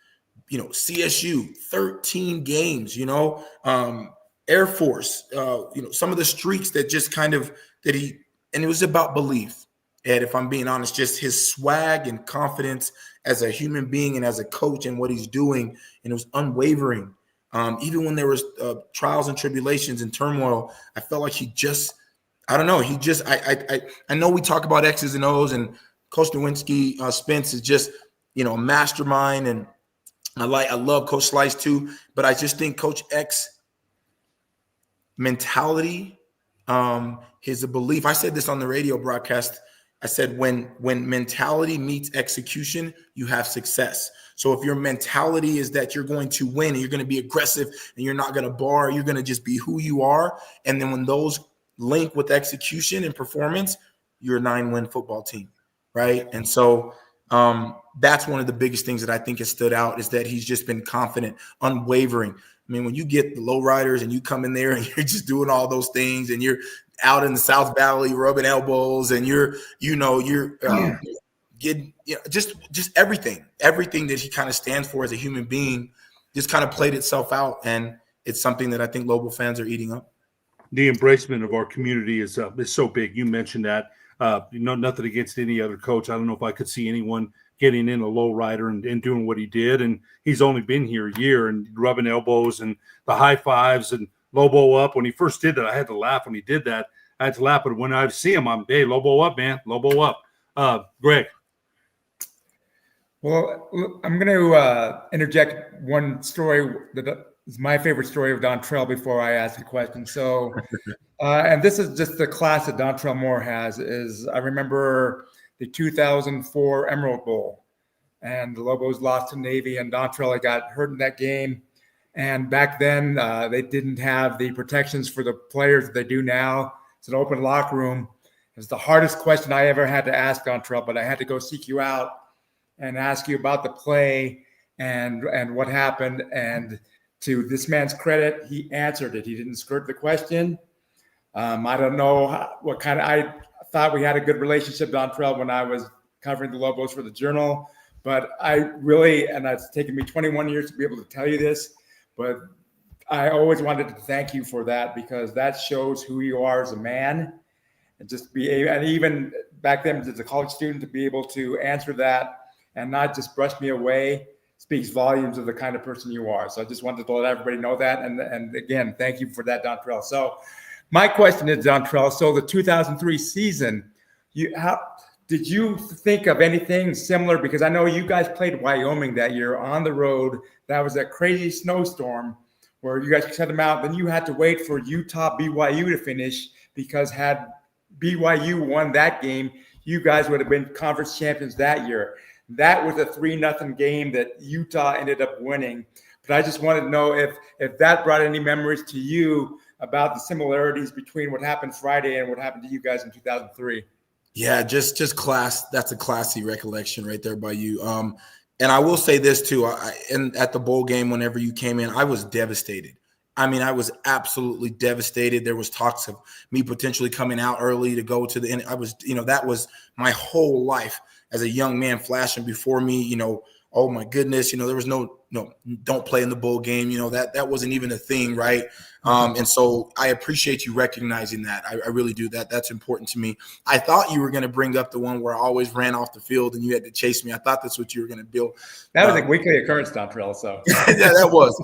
CSU, 13 games, Air Force, some of the streaks that just kind of and it was about belief. And if I'm being honest, just his swag and confidence as a human being and as a coach and what he's doing, and it was unwavering. Even when there was trials and tribulations and turmoil, I felt like I don't know. I know we talk about X's and O's, and Coach Nowinski, Spence is just, a mastermind, and I love Coach Slice too, but I just think Coach Eck's mentality, his belief. I said this on the radio broadcast. I said when mentality meets execution, you have success. So if your mentality is that you're going to win and you're going to be aggressive and you're not going to bar, you're going to just be who you are. And then when those link with execution and performance, you're a 9-win football team, right? And so that's one of the biggest things that I think has stood out, is that he's just been confident, unwavering. I mean, when you get the lowriders and you come in there and you're just doing all those things, and you're out in the South Valley rubbing elbows, and you're getting just everything that he kind of stands for as a human being just kind of played itself out, and it's something that I think Lobo fans are eating up. The embracement of our community is so big. You mentioned that. Nothing against any other coach. I don't know if I could see anyone getting in a low rider and doing what he did. And he's only been here a year, and rubbing elbows and the high fives and Lobo up. When he first did that, I had to laugh when he did that. I had to laugh. But when I see him, I'm, hey, Lobo up, man. Lobo up. Greg. Well, I'm going to interject one story that is my favorite story of DonTrell before I ask a question. So, and this is just the class that Dantrell Moore has. Is I remember the 2004 Emerald Bowl, and the Lobos lost to Navy, and DonTrell got hurt in that game. And back then, they didn't have the protections for the players that they do now. It's an open locker room. It was the hardest question I ever had to ask DonTrell, but I had to go seek you out and ask you about the play and what happened. And to this man's credit, he answered it. He didn't skirt the question. I don't know what kind of – I thought we had a good relationship, DonTrell, when I was covering the Lobos for the Journal. But I really – and it's taken me 21 years to be able to tell you this, but I always wanted to thank you for that, because that shows who you are as a man. And just be – and even back then as a college student, to be able to answer that and not just brush me away speaks volumes of the kind of person you are. So I just wanted to let everybody know that. And again, thank you for that, DonTrell. So my question is, DonTrell, so the 2003 season, did you think of anything similar? Because I know you guys played Wyoming that year on the road. That was a crazy snowstorm where you guys shut them out. Then you had to wait for Utah BYU to finish, because had BYU won that game, you guys would have been conference champions that year. That was a 3-0 game that Utah ended up winning. But I just wanted to know if that brought any memories to you about the similarities between what happened Friday and what happened to you guys in 2003. Yeah, just class. That's a classy recollection right there by you. And I will say this too. And at the bowl game, whenever you came in, I was devastated. I mean, I was absolutely devastated. There was talks of me potentially coming out early to go to the end. I was, that was my whole life as a young man flashing before me, oh my goodness, there was no, don't play in the bowl game. That wasn't even a thing, right? And so I appreciate you recognizing that. I really do. That's important to me. I thought you were going to bring up the one where I always ran off the field and you had to chase me. I thought that's what you were going to build. That was a weekly occurrence, DonTrell. So yeah, that was.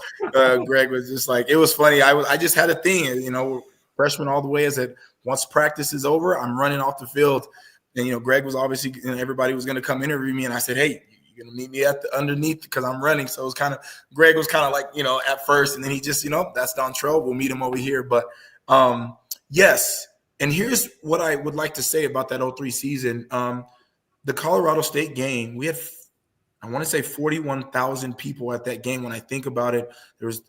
Greg was just like, it was funny. I just had a thing, freshman all the way. I said, once practice is over, I'm running off the field. And, Greg was obviously, everybody was going to come interview me. And I said, hey, you're going to meet me at the underneath because I'm running. So it was Greg was kind of like, at first. And then he just, that's DonTrell. We'll meet him over here. But yes. And here's what I would like to say about that 03 season. The Colorado State game, we had, I want to say 41,000 people at that game. When I think about it, there was,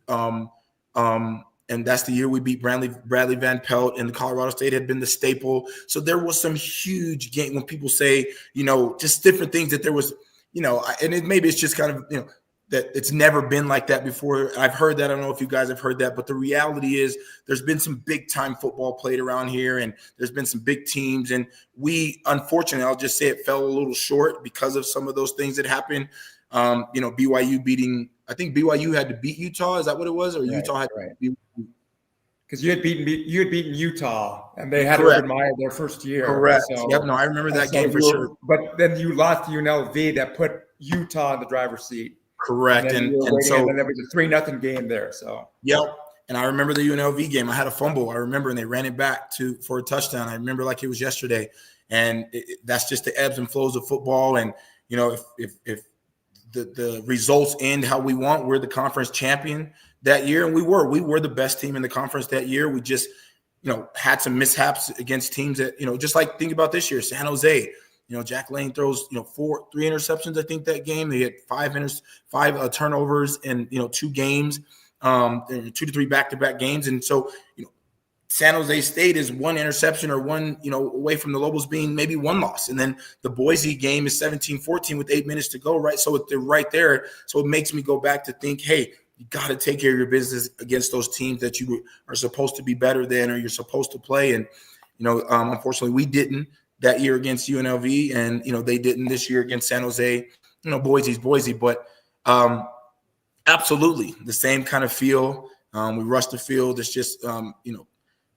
and that's the year we beat Bradley Van Pelt, and Colorado State had been the staple. So there was some huge game when people say, just different things that there was, and maybe it's just kind of, that it's never been like that before. I've heard that. I don't know if you guys have heard that, but the reality is there's been some big time football played around here, and there's been some big teams. And we, unfortunately, I'll just say it fell a little short because of some of those things that happened. BYU beating, I think BYU had to beat Utah. Is that what it was? Or Utah had to beat? Because you had beaten Utah, and they had Correct. Urban Meyer their first year. Correct. So, yep. No, I remember that game for sure. But then you lost to UNLV that put Utah in the driver's seat. Correct. And so there was a 3-0 game there. So yep. And I remember the UNLV game. I had a fumble. I remember, and they ran it back for a touchdown. I remember like it was yesterday. And that's just the ebbs and flows of football. And if the results end how we want, we're the conference champion that year, and we were the best team in the conference that year. We just had some mishaps against teams that just like think about this year, San Jose. Jack Lane throws 3 interceptions. I think that game they had 5 turnovers in 2 games, 2 to 3 back-to-back games, and so San Jose State is 1 interception or 1 away from the Lobos being maybe 1 loss, and then the Boise game is 17-14 with 8 minutes to go. Right, so they're right there. So it makes me go back to think, hey, you got to take care of your business against those teams that you are supposed to be better than or you're supposed to play, and unfortunately we didn't that year against UNLV, and they didn't this year against San Jose. Boise's Boise, but absolutely the same kind of feel. We rushed the field. It's just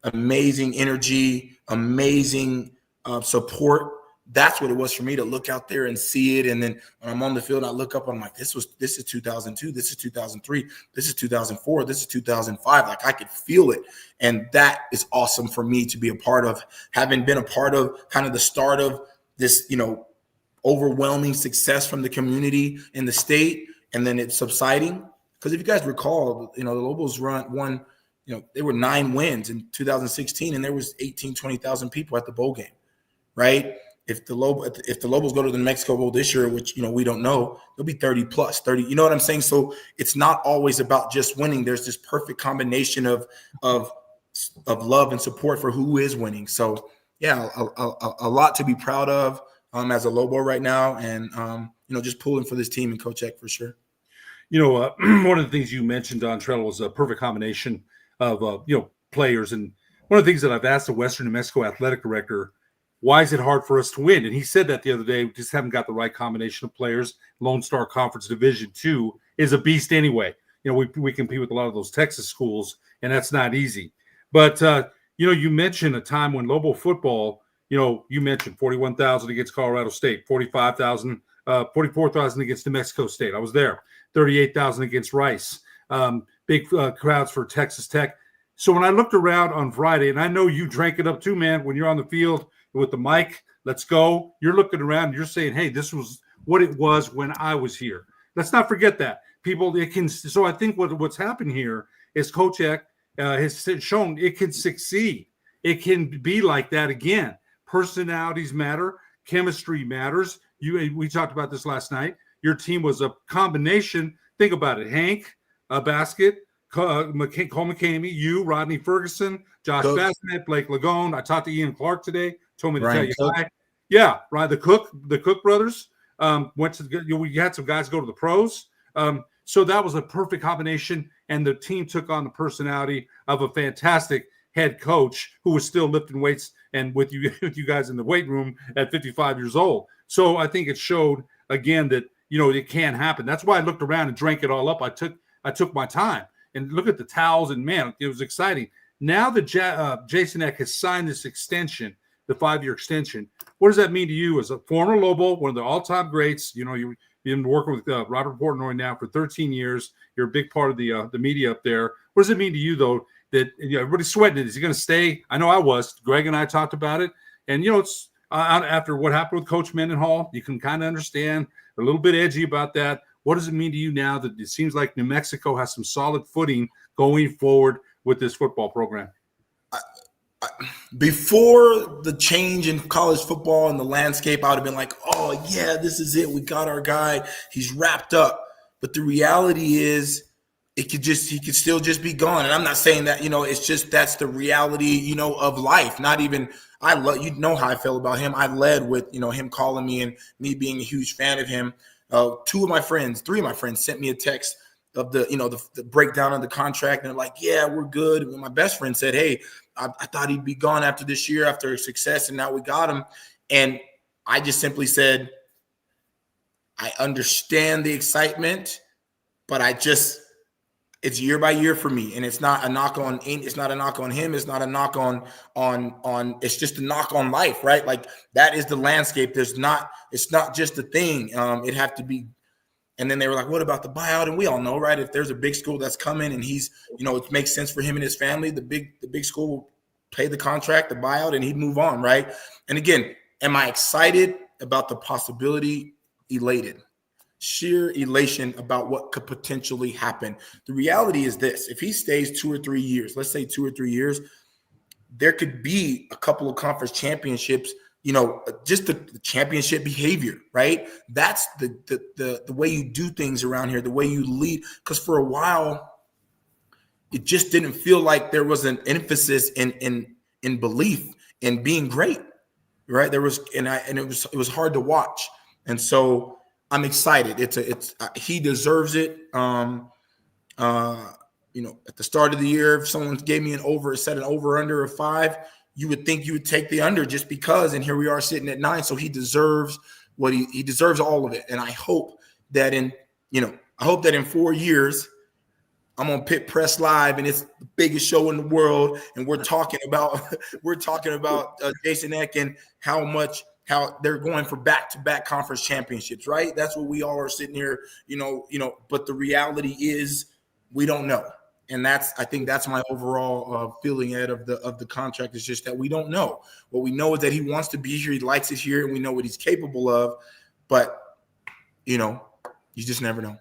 amazing energy, amazing support. That's what it was for me to look out there and see it. And then when I'm on the field, I look up, I'm like, this is 2002, this is 2003, this is 2004, this is 2005. Like I could feel it. And that is awesome for me to be a part of, having been a part of kind of the start of this, overwhelming success from the community in the state. And then it's subsiding. Because if you guys recall, the Lobos won, they were 9 wins in 2016, and there was 20,000 people at the bowl game, right? If the Lobos go to the New Mexico Bowl this year, which we don't know, there'll be 30 plus 30. You know what I'm saying? So it's not always about just winning. There's this perfect combination of love and support for who is winning. So yeah, a lot to be proud of as a Lobo right now, and just pulling for this team and Coach Eck for sure. One of the things you mentioned, DonTrell, was a perfect combination of players. And one of the things that I've asked the Western New Mexico athletic director, why is it hard for us to win? And he said that the other day, we just haven't got the right combination of players. Lone Star Conference Division II is a beast anyway. We compete with a lot of those Texas schools, and that's not easy. But, you mentioned a time when Lobo football, you mentioned 41,000 against Colorado State, 44,000 against New Mexico State. I was there. 38,000 against Rice. Big crowds for Texas Tech. So when I looked around on Friday, and I know you drank it up too, man, when you're on the field with the mic, let's go. You're looking around and you're saying, hey, this was what it was when I was here. Let's not forget that. People, it can. So I think what's happened here is Coach Eck has shown it can succeed. It can be like that again. Personalities matter. Chemistry matters. We talked about this last night. Your team was a combination. Think about it. Hank, Basket, Cole McCamey, you, Rodney Ferguson, Josh Bassett, Blake Lagone. I talked to Ian Clark today. Told me to tell you hi. Yeah, right. The Cook brothers went to. We had some guys go to the pros. So that was a perfect combination, and the team took on the personality of a fantastic head coach who was still lifting weights and with you guys in the weight room at 55 years old. So I think it showed again that it can happen. That's why I looked around and drank it all up. I took my time and look at the towels, and man, it was exciting. Now that Jason Eck has signed this extension, the 5-year extension, what does that mean to you as a former Lobo, one of the all-time greats? You've been working with Robert Portnoy now for 13 years. You're a big part of the media up there. What does it mean to you, though, that everybody's sweating it? Is he going to stay? I know I was. Greg and I talked about it. And, it's after what happened with Coach Mendenhall, you can kind of understand a little bit edgy about that. What does it mean to you now that it seems like New Mexico has some solid footing going forward with this football program? Before the change in college football and the landscape, I would have been like, oh, yeah, this is it. We got our guy. He's wrapped up. But the reality is he could still just be gone. And I'm not saying that, it's just that's the reality, of life. Not even I love how I feel about him. I led with, him calling me and me being a huge fan of him. 3 of my friends sent me a text of the breakdown of the contract. And they're like, yeah, we're good. And my best friend said, hey, I thought he'd be gone after this year, after success, and now we got him. And I just simply said, I understand the excitement, but it's year by year for me. And it's not a knock on him. It's not a knock on it's just a knock on life, right? Like that is the landscape. It's not just a thing. It have to be. And then they were like, what about the buyout? And we all know, right? If there's a big school that's coming and he's, it makes sense for him and his family, the big school will pay the contract, the buyout, and he'd move on, right? And again, am I excited about the possibility? Elated. Sheer elation about what could potentially happen. The reality is this: if he stays 2 or 3 years, let's say 2 or 3 years, there could be a couple of conference championships, just the championship behavior, right? That's the way you do things around here, the way you lead. Because for a while, it just didn't feel like there was an emphasis in belief in being great, right? There was, it was hard to watch, and so I'm excited. He deserves it. At the start of the year, if someone gave me set an over under of 5, you would think you would take the under just because, and here we are sitting at 9. So he deserves what he deserves, all of it. And I hope that in 4 years, I'm on Pit Press Live and it's the biggest show in the world. And we're talking about Jason Eck and how they're going for back-to-back conference championships, right? That's what we all are sitting here, but the reality is we don't know. And I think that's my overall feeling, Ed, of the contract, is just that we don't know. What we know is that he wants to be here, he likes it here, and we know what he's capable of. But, you just never know.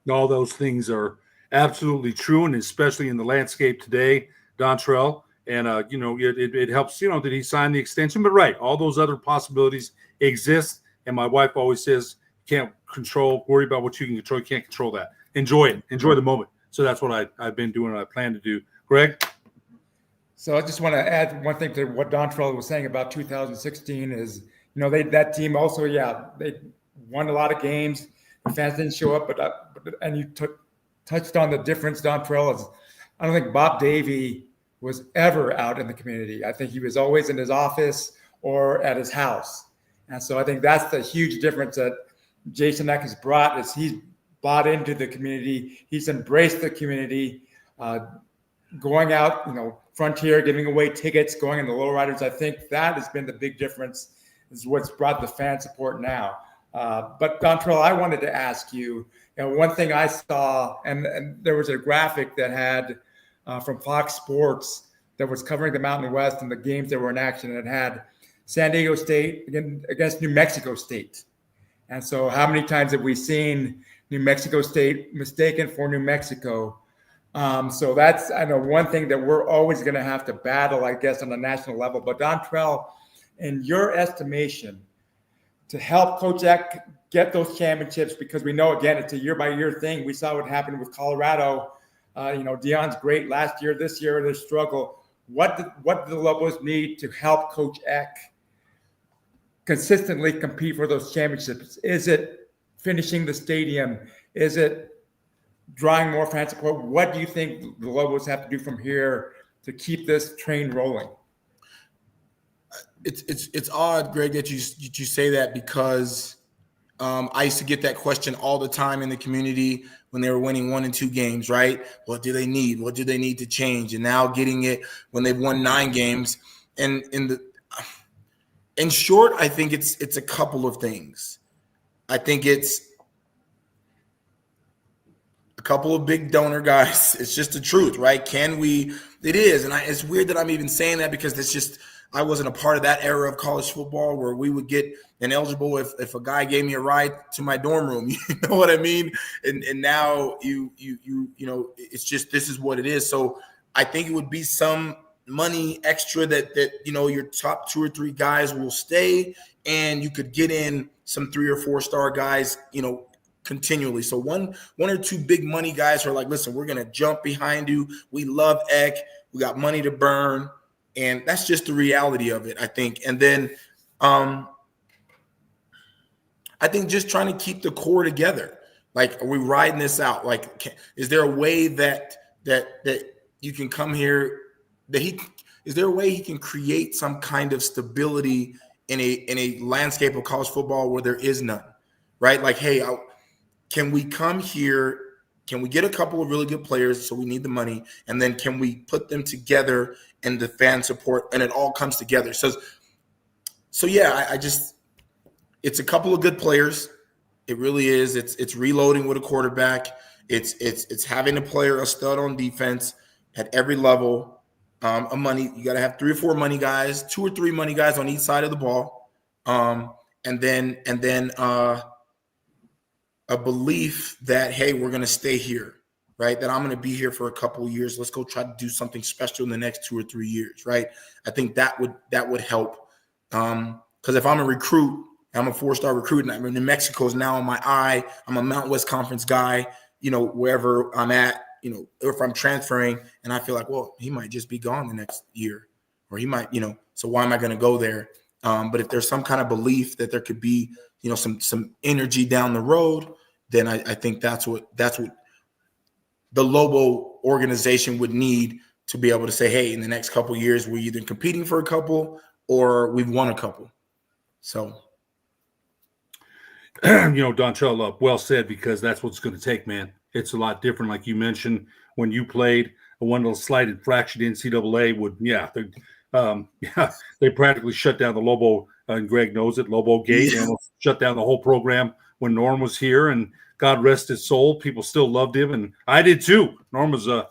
All those things are absolutely true, and especially in the landscape today, DonTrell. And, it helps, that he signed the extension. But, right, all those other possibilities exist. And my wife always says, you can't worry about what you can control. You can't control that. Enjoy it. Enjoy the moment. So that's what I've been doing and I plan to do. Greg? So I just want to add one thing to what DonTrell was saying about 2016 is, that team also, they won a lot of games. The fans didn't show up, and you touched on the difference, DonTrell, is I don't think Bob Davie was ever out in the community. I think he was always in his office or at his house. And so I think that's the huge difference that Jason Eck has brought, is he's bought into the community. He's embraced the community, going out, Frontier, giving away tickets, going in the lowriders. I think that has been the big difference, is what's brought the fan support now. But DonTrell, I wanted to ask you, one thing I saw, and there was a graphic that had from Fox Sports that was covering the Mountain West and the games that were in action, and it had San Diego State against New Mexico State. And so how many times have we seen New Mexico State mistaken for New Mexico? So that's, I know, one thing that we're always going to have to battle, I guess, on a national level. But DonTrell, in your estimation, to help Coach Eck get those championships, because we know, again, it's a year-by-year thing. We saw what happened with Colorado. Deion's great last year. This year, they struggle. What do the Lobos need to help Coach Eck consistently compete for those championships? Is it finishing the stadium? Is it drawing more fan support? What do you think the Lobos have to do from here to keep this train rolling? It's odd, Greg, that you say that, because I used to get that question all the time in the community when they were winning 1 and 2 games, right? What do they need? What do they need to change? And now getting it when they've won 9 games. And in short, I think it's a couple of things. I think it's a couple of big donor guys. It's just the truth, right? It is. And it's weird that I'm even saying that because it's just, I wasn't a part of that era of college football where we would get ineligible if a guy gave me a ride to my dorm room. You know what I mean? And now you know, it's just, this is what it is. So I think it would be some money extra that you know, your top 2 or 3 guys will stay, and you could get in some 3 or 4 star guys, you know, continually. So one or 2 big money guys are like, listen, we're going to jump behind you. We love Eck. We got money to burn. And that's just the reality of it, I think. And then I think just trying to keep the core together. Like, are we riding this out? Like, is there a way that you can come here, is there a way he can create some kind of stability in a landscape of college football where there is none, right? Like, hey, can we come here? Can we get a couple of really good players? So we need the money. And then can we put them together and the fan support, and it all comes together? So yeah, I just, it's a couple of good players. It really is. It's reloading with a quarterback. It's having a stud on defense at every level. A money, you got to have 3 or 4 money guys, 2 or 3 money guys on each side of the ball. And then a belief that, hey, we're going to stay here, right? That I'm going to be here for a couple of years. Let's go try to do something special in the next 2 or 3 years, right? I think that would help. Because if I'm a recruit, I'm a 4-star recruit, and New Mexico's now on my eye. I'm a Mountain West Conference guy, you know, wherever I'm at, you know, or if I'm transferring, and I feel like, well, he might just be gone the next year, or he might, you know, so why am I going to go there? But if there's some kind of belief that there could be, you know, some energy down the road, then I think that's what the Lobo organization would need to be able to say, hey, in the next couple of years, we're either competing for a couple or we've won a couple. So, you know, DonTrell, well said, because that's what it's going to take, man. It's a lot different. Like you mentioned, when you played, one little slight infraction to NCAA would, they practically shut down the Lobo, and Greg knows it, Lobo Gate, and shut down the whole program when Norm was here, and God rest his soul. People still loved him, and I did too. Norm was a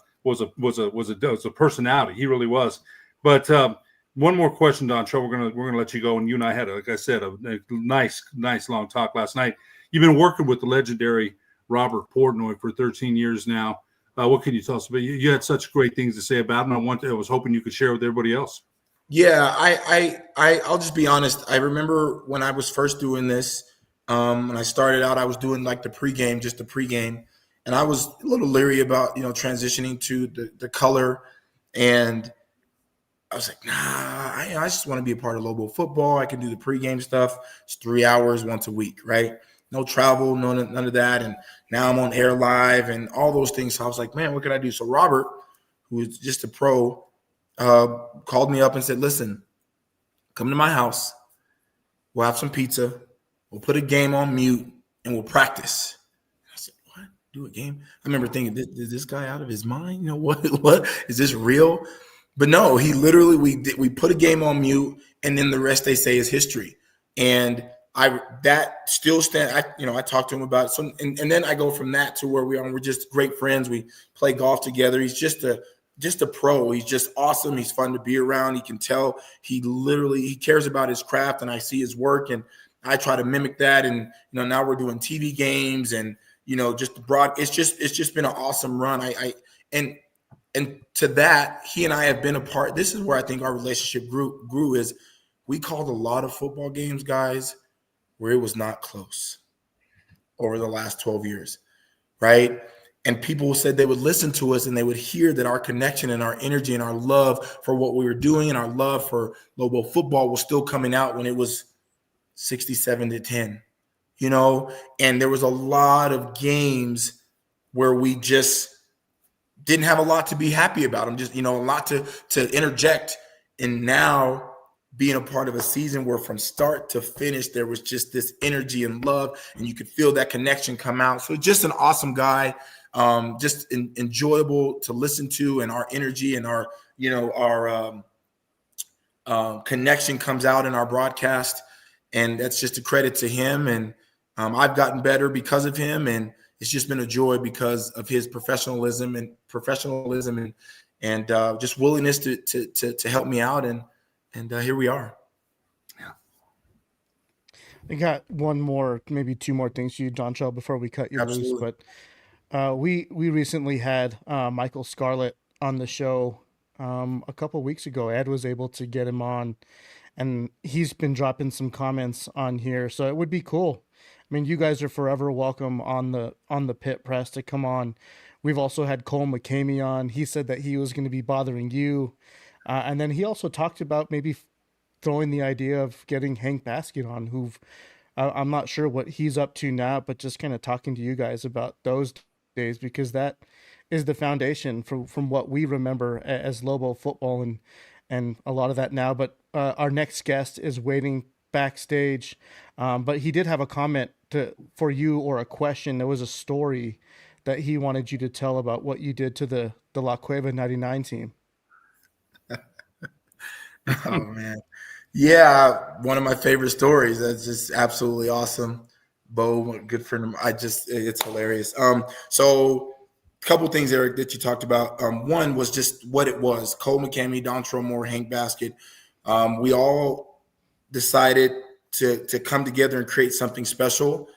personality. He really was. But one more question, DonTrell. We're gonna let you go. And you and I had, like I said, a nice long talk last night. You've been working with the legendary Robert Portnoy for 13 years now. What can you tell us about? You had such great things to say about him. I was hoping you could share with everybody else. Yeah, I'll just be honest. I remember when I was first doing this. When I started out, I was doing like the pregame, and I was a little leery about, you know, transitioning to the color, and I was like, nah, I just want to be a part of Lobo football. I can do the pregame stuff. It's 3 hours once a week, right? No travel, none of that. And now I'm on Air Live and all those things. So I was like, man, what can I do? So Robert, who is just a pro, called me up and said, listen, come to my house. We'll have some pizza. We'll put a game on mute and we'll practice. I said, what? Do a game? I remember thinking, is this guy out of his mind? You know, what? Is this real? But no, he literally, we put a game on mute, and then the rest they say is history. And that still stand. I talked to him about it. So, and then I go from that to where we're just great friends. We play golf together. He's just a pro. He's just awesome. He's fun to be around. You can tell he cares about his craft, and I see his work, and I try to mimic that. And, you know, now we're doing TV games and, you know, just it's just been an awesome run. And to that, he and I have been a part. This is where I think our relationship grew is we called a lot of football games, guys, where it was not close over the last 12 years, right? And people said they would listen to us and they would hear that our connection and our energy and our love for what we were doing and our love for Lobo football was still coming out when it was 67-10, you know? And there was a lot of games where we just didn't have a lot to be happy about. I'm just, you know, a lot to interject. And now being a part of a season where from start to finish, there was just this energy and love, and you could feel that connection come out. So just an awesome guy, just enjoyable to listen to, and our energy and our, connection comes out in our broadcast. And that's just a credit to him. And I've gotten better because of him, and it's just been a joy because of his professionalism and just willingness to help me out. And here we are. Yeah. I got one more, maybe two more things for you, DonTrell, before we cut you Absolutely. loose. But we recently had Michael Scarlett on the show a couple weeks ago. Ed was able to get him on, and he's been dropping some comments on here. So it would be cool. I mean, you guys are forever welcome on the Pit Press to come on. We've also had Cole McCamey on. He said that he was going to be bothering you. And then he also talked about maybe throwing the idea of getting Hank Basket on, I'm not sure what he's up to now, but just kind of talking to you guys about those days, because that is the foundation from what we remember as Lobo football and a lot of that now. But our next guest is waiting backstage. But he did have a comment for you, or a question. There was a story that he wanted you to tell about what you did to the La Cueva 99 team. Oh man. Yeah, one of my favorite stories. That's just absolutely awesome. Bo, good friend of mine. It's hilarious. So a couple things, Erik, that you talked about. One was just what it was. Cole McCamey, Dantrell Moore, Hank Basket. We all decided to come together and create something special.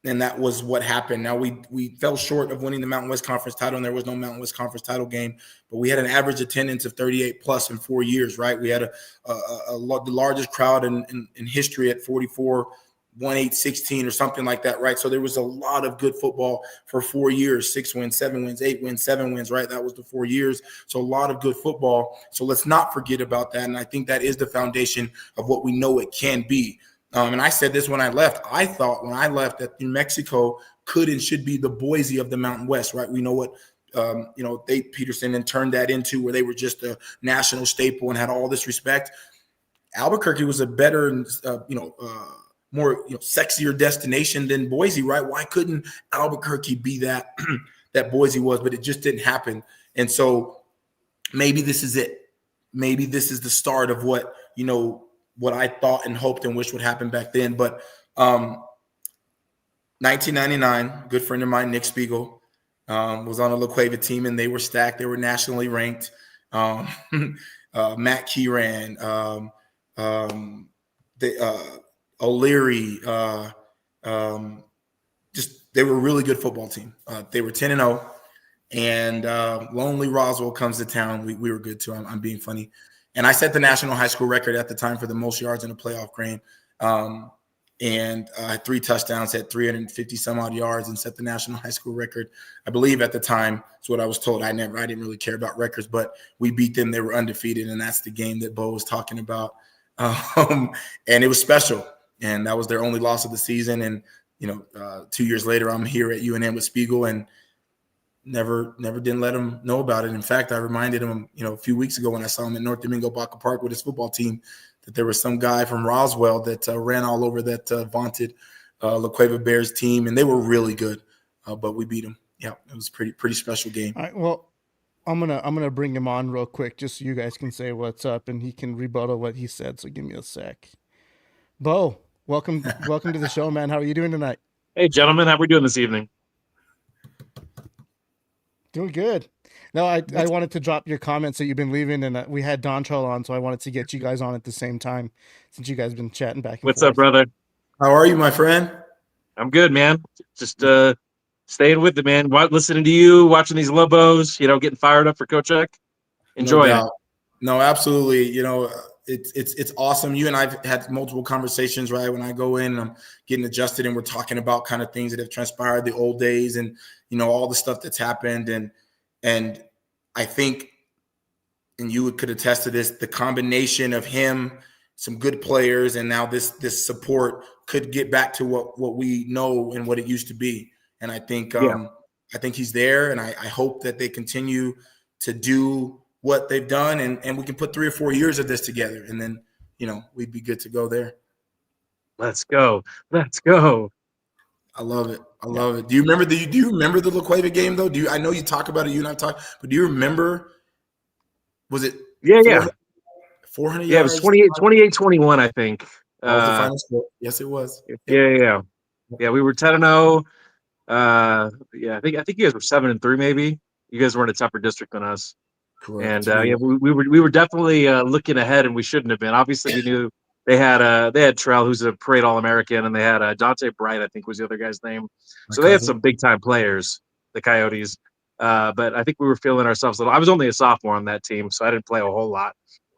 And that was what happened. Now, we fell short of winning the Mountain West Conference title, and there was no Mountain West Conference title game. But we had an average attendance of 38 plus in 4 years, right? We had the largest crowd in history at 44,116 or something like that, right? So there was a lot of good football for 4 years, 6 wins, 7 wins, 8 wins, 7 wins, right? That was the 4 years. So a lot of good football. So let's not forget about that. And I think that is the foundation of what we know it can be. And I said this when I left. I thought when I left that New Mexico could and should be the Boise of the Mountain West, right? We know what, Peterson and turned that into, where they were just a national staple and had all this respect. Albuquerque was a better, more sexier destination than Boise, right? Why couldn't Albuquerque be that that Boise was? But it just didn't happen. And so maybe this is it. Maybe this is the start of what I thought and hoped and wished would happen back then. But 1999, good friend of mine, Nick Spiegel, was on a La Cueva team, and they were stacked. They were nationally ranked. Matt Kieran, O'Leary, they were a really good football team. They were 10-0, and Lonely Roswell comes to town. We were good too. I'm being funny. And I set the national high school record at the time for the most yards in a playoff game. And I had 3 touchdowns, had 350 some odd yards, and set the national high school record. I believe at the time, that's what I was told. I didn't really care about records, but we beat them. They were undefeated, and that's the game that Bo was talking about. And it was special, and that was their only loss of the season. And 2 years later, I'm here at UNM with Spiegel, and never didn't let him know about it. In fact, I reminded him, a few weeks ago when I saw him at North Domingo Baca Park with his football team, that there was some guy from Roswell that ran all over that vaunted La Cueva Bears team, and they were really good, but we beat them. Yeah, it was pretty special game. All right, well, I'm gonna bring him on real quick just so you guys can say what's up, and he can rebuttal what he said. So give me a sec. Bo, welcome to the show, man. How are you doing tonight? Hey, gentlemen, how are we doing this evening? Doing good. No, I wanted to drop your comments that you've been leaving, and we had DonTrell on, so I wanted to get you guys on at the same time since you guys have been chatting back and forth. What's up, brother? How are you, my friend? I'm good, man. Just staying with it, man. Listening to you, watching these Lobos, getting fired up for Coach Eck. Enjoying it. No, absolutely. It's awesome. You and I've had multiple conversations, right? When I go in, I'm getting adjusted, and we're talking about kind of things that have transpired, the old days, and all the stuff that's happened. And I think, and you could attest to this, the combination of him, some good players, and now this support could get back to what we know and what it used to be. And I think he's there, and I hope that they continue to do what they've done, and we can put 3 or 4 years of this together, and then we'd be good to go there. Let's go. Let's go. I love it. I love it. Do you remember the La Cueva game though? I know you talk about it, you and I talk, but do you remember, was it 400 Yeah, it was 28-21, I think. That was the final score. Yes, it was. Yeah. We were 10-0. I think you guys were 7-3, maybe. You guys were in a tougher district than us. Correct. And we were definitely looking ahead, and we shouldn't have been. Obviously, we knew they had Trell, who's a parade All-American, and they had Dante Bright, I think was the other guy's name. So they had some big time players, the Coyotes. But I think we were feeling ourselves a little. I was only a sophomore on that team, so I didn't play a whole lot.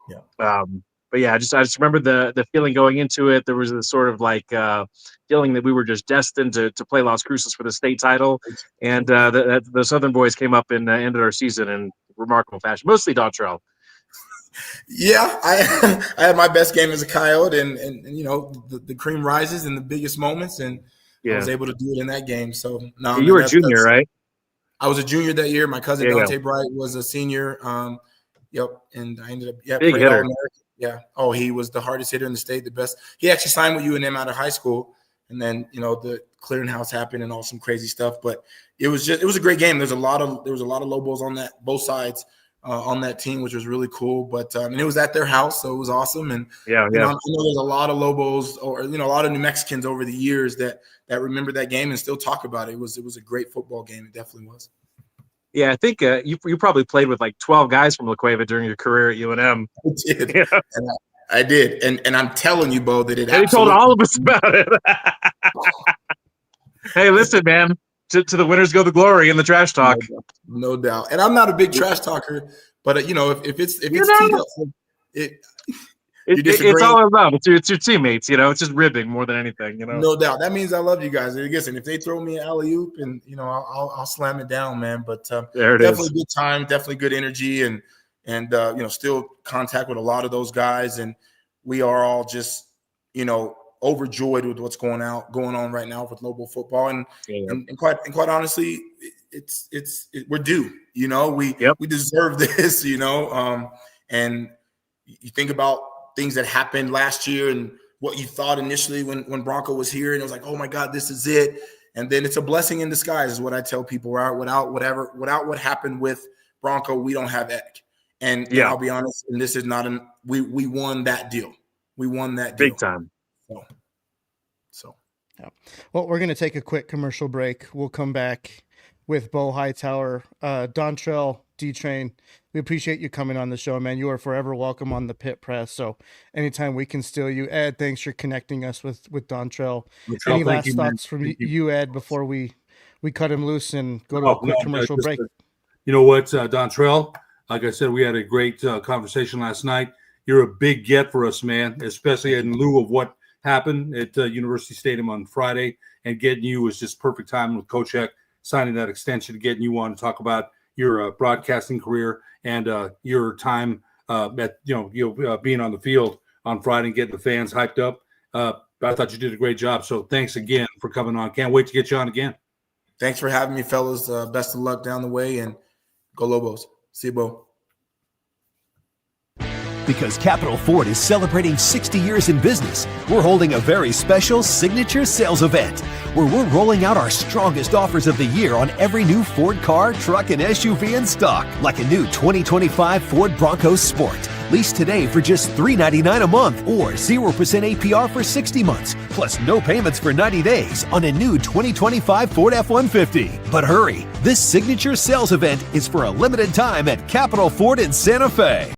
Yeah. But yeah, I just remember the feeling going into it. There was a sort of like feeling that we were just destined to play Las Cruces for the state title, and the Southern boys came up and ended our season in remarkable fashion. Mostly DonTrell. Yeah, I had my best game as a Coyote, and the cream rises in the biggest moments, and I was able to do it in that game. So no, you were a junior, right? I was a junior that year. My cousin Dante Bright was a senior. And I ended up big hitter. Yeah. Oh, he was the hardest hitter in the state, the best. He actually signed with UNM out of high school, and then the clearinghouse happened and all some crazy stuff. But it was a great game. There was a lot of Lobos on both sides on that team, which was really cool. But and it was at their house, so it was awesome. And I know there's a lot of Lobos or a lot of New Mexicans over the years that remember that game and still talk about it. It was a great football game. It definitely was. Yeah, I think you probably played with like 12 guys from La Cueva during your career at UNM. I did. Yeah. And I did. And I'm telling you, Bo, that he told all of us about it. Hey, listen, man. To the winners go the glory in the trash talk. No doubt. And I'm not a big trash talker, but if it's teed up, it's all about it's your teammates. It's just ribbing more than anything. No doubt. That means I love you guys. Listen, if they throw me an alley-oop, and I'll slam it down, man. But there it definitely is. Good time, definitely good energy, and still contact with a lot of those guys, and we are all just overjoyed with what's going on right now with Lobo football, and quite honestly, we're due. We deserve this. And you think about things that happened last year and what you thought initially when Bronco was here, and it was like, oh my God, this is it. And then it's a blessing in disguise, is what I tell people. Without what happened with Bronco, we don't have Eck. And I'll be honest, and this is not we won that deal. We won that deal. Big time. So. Yeah. Well, we're going to take a quick commercial break. We'll come back with Bo Hightower, DonTrell, D-Train. We appreciate you coming on the show, man. You are forever welcome on the Pit Press. So anytime we can steal you. Ed, thanks for connecting us with DonTrell. Any last thoughts from you, Ed, before we cut him loose and go to a quick commercial break? You know what, DonTrell? Like I said, we had a great conversation last night. You're a big get for us, man, especially in lieu of what happened at University Stadium on Friday. And getting you was just perfect time with Coach Eck signing that extension, getting you on to talk about your broadcasting career and your time at being on the field on Friday and getting the fans hyped up. I thought you did a great job. So thanks again for coming on. Can't wait to get you on again. Thanks for having me, fellas. Best of luck down the way, and go Lobos. See you, Bo. Because Capital Ford is celebrating 60 years in business, we're holding a very special signature sales event where we're rolling out our strongest offers of the year on every new Ford car, truck, and SUV in stock, like a new 2025 Ford Bronco Sport. Lease today for just $399 a month or 0% APR for 60 months, plus no payments for 90 days on a new 2025 Ford F-150. But hurry, this signature sales event is for a limited time at Capital Ford in Santa Fe.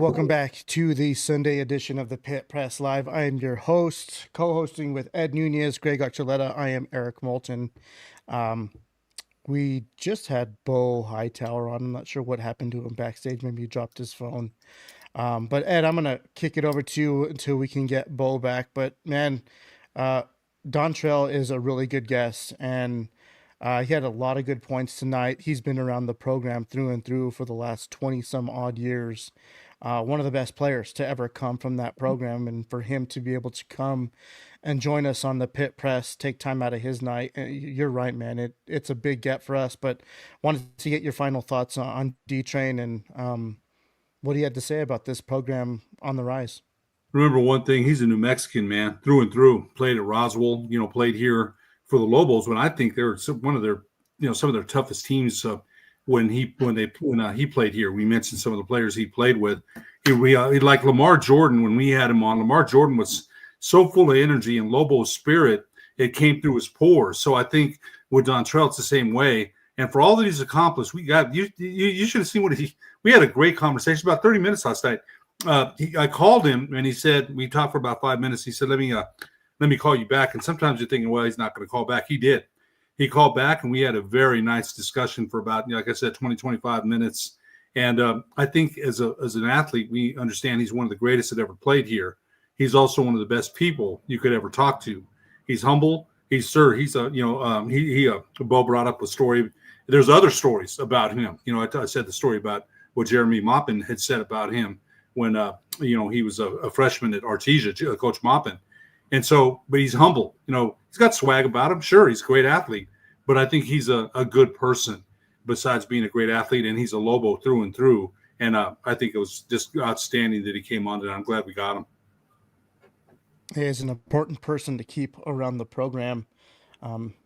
welcome back to the Sunday edition of the Pit Press Live. I am your host, co-hosting with Ed Nunez, Greg Archuleta. I am Erik Mouton. We just had Bo Hightower on. I'm not sure what happened to him backstage. Maybe he dropped his phone. But Ed, I'm going to kick it over to you until we can get Bo back. But man, DonTrell is a really good guest, and he had a lot of good points tonight. He's been around the program through and through for the last 20 some odd years. One of the best players to ever come from that program, and for him to be able to come and join us on the Pit Press, take time out of his night. You're right, man. It's a big get for us, but wanted to get your final thoughts on D-Train and what he had to say about this program on the rise. Remember one thing, he's a New Mexican, man, through and through. Played at Roswell, played here for the Lobos when I think they're one of their, some of their toughest teams when he played here. We mentioned some of the players he played with. He like Lamar Jordan when we had him on. Lamar Jordan was so full of energy and Lobo's spirit, it came through his pores. So I think with DonTrell, it's the same way. And for all that he's accomplished, we got you should have seen we had a great conversation, about 30 minutes last night. I called him and he said, we talked for about 5 minutes. He said, let me call you back. And sometimes you're thinking, well, he's not going to call back. He did. He called back and we had a very nice discussion for about, like I said, 20, 25 minutes. And I think as an athlete, we understand he's one of the greatest that ever played here. He's also one of the best people you could ever talk to. He's humble. Bo brought up a story. There's other stories about him. I said the story about what Jeremy Maupin had said about him when, he was a freshman at Artesia, Coach Maupin. And so, but he's humble. He's got swag about him. Sure, he's a great athlete, but I think he's a good person besides being a great athlete, and he's a Lobo through and through. And I think it was just outstanding that he came on, and I'm glad we got him. He is an important person to keep around the program,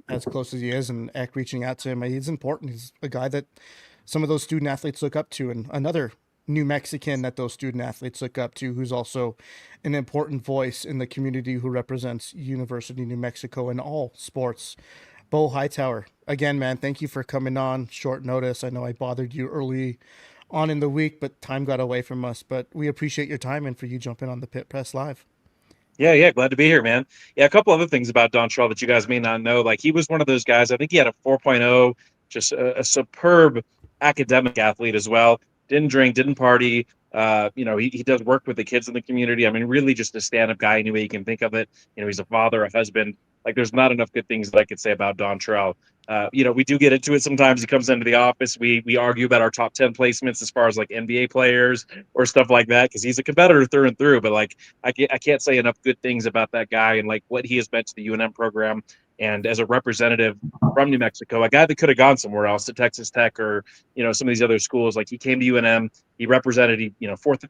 as close as he is, and Eck reaching out to him. He's important. He's a guy that some of those student athletes look up to, and another New Mexican that those student athletes look up to, who's also an important voice in the community, who represents University of New Mexico in all sports. Bo Hightower, again, man, thank you for coming on short notice. I know I bothered you early on in the week, but time got away from us. But we appreciate your time and for you jumping on the Pit Press Live. Yeah, glad to be here, man. Yeah, a couple other things about DonTrell that you guys may not know. Like, he was one of those guys, I think he had a 4.0, just a superb academic athlete as well. Didn't drink, didn't party. He does work with the kids in the community. I mean, really just a stand-up guy any way you can think of it. He's a father, a husband. Like, there's not enough good things that I could say about DonTrell. We do get into it sometimes. He comes into the office. We argue about our top 10 placements as far as like NBA players or stuff like that, because he's a competitor through and through. But like, I can't say enough good things about that guy and like what he has meant to the UNM program. And as a representative from New Mexico, a guy that could have gone somewhere else, to Texas Tech or some of these other schools, like he came to UNM, he represented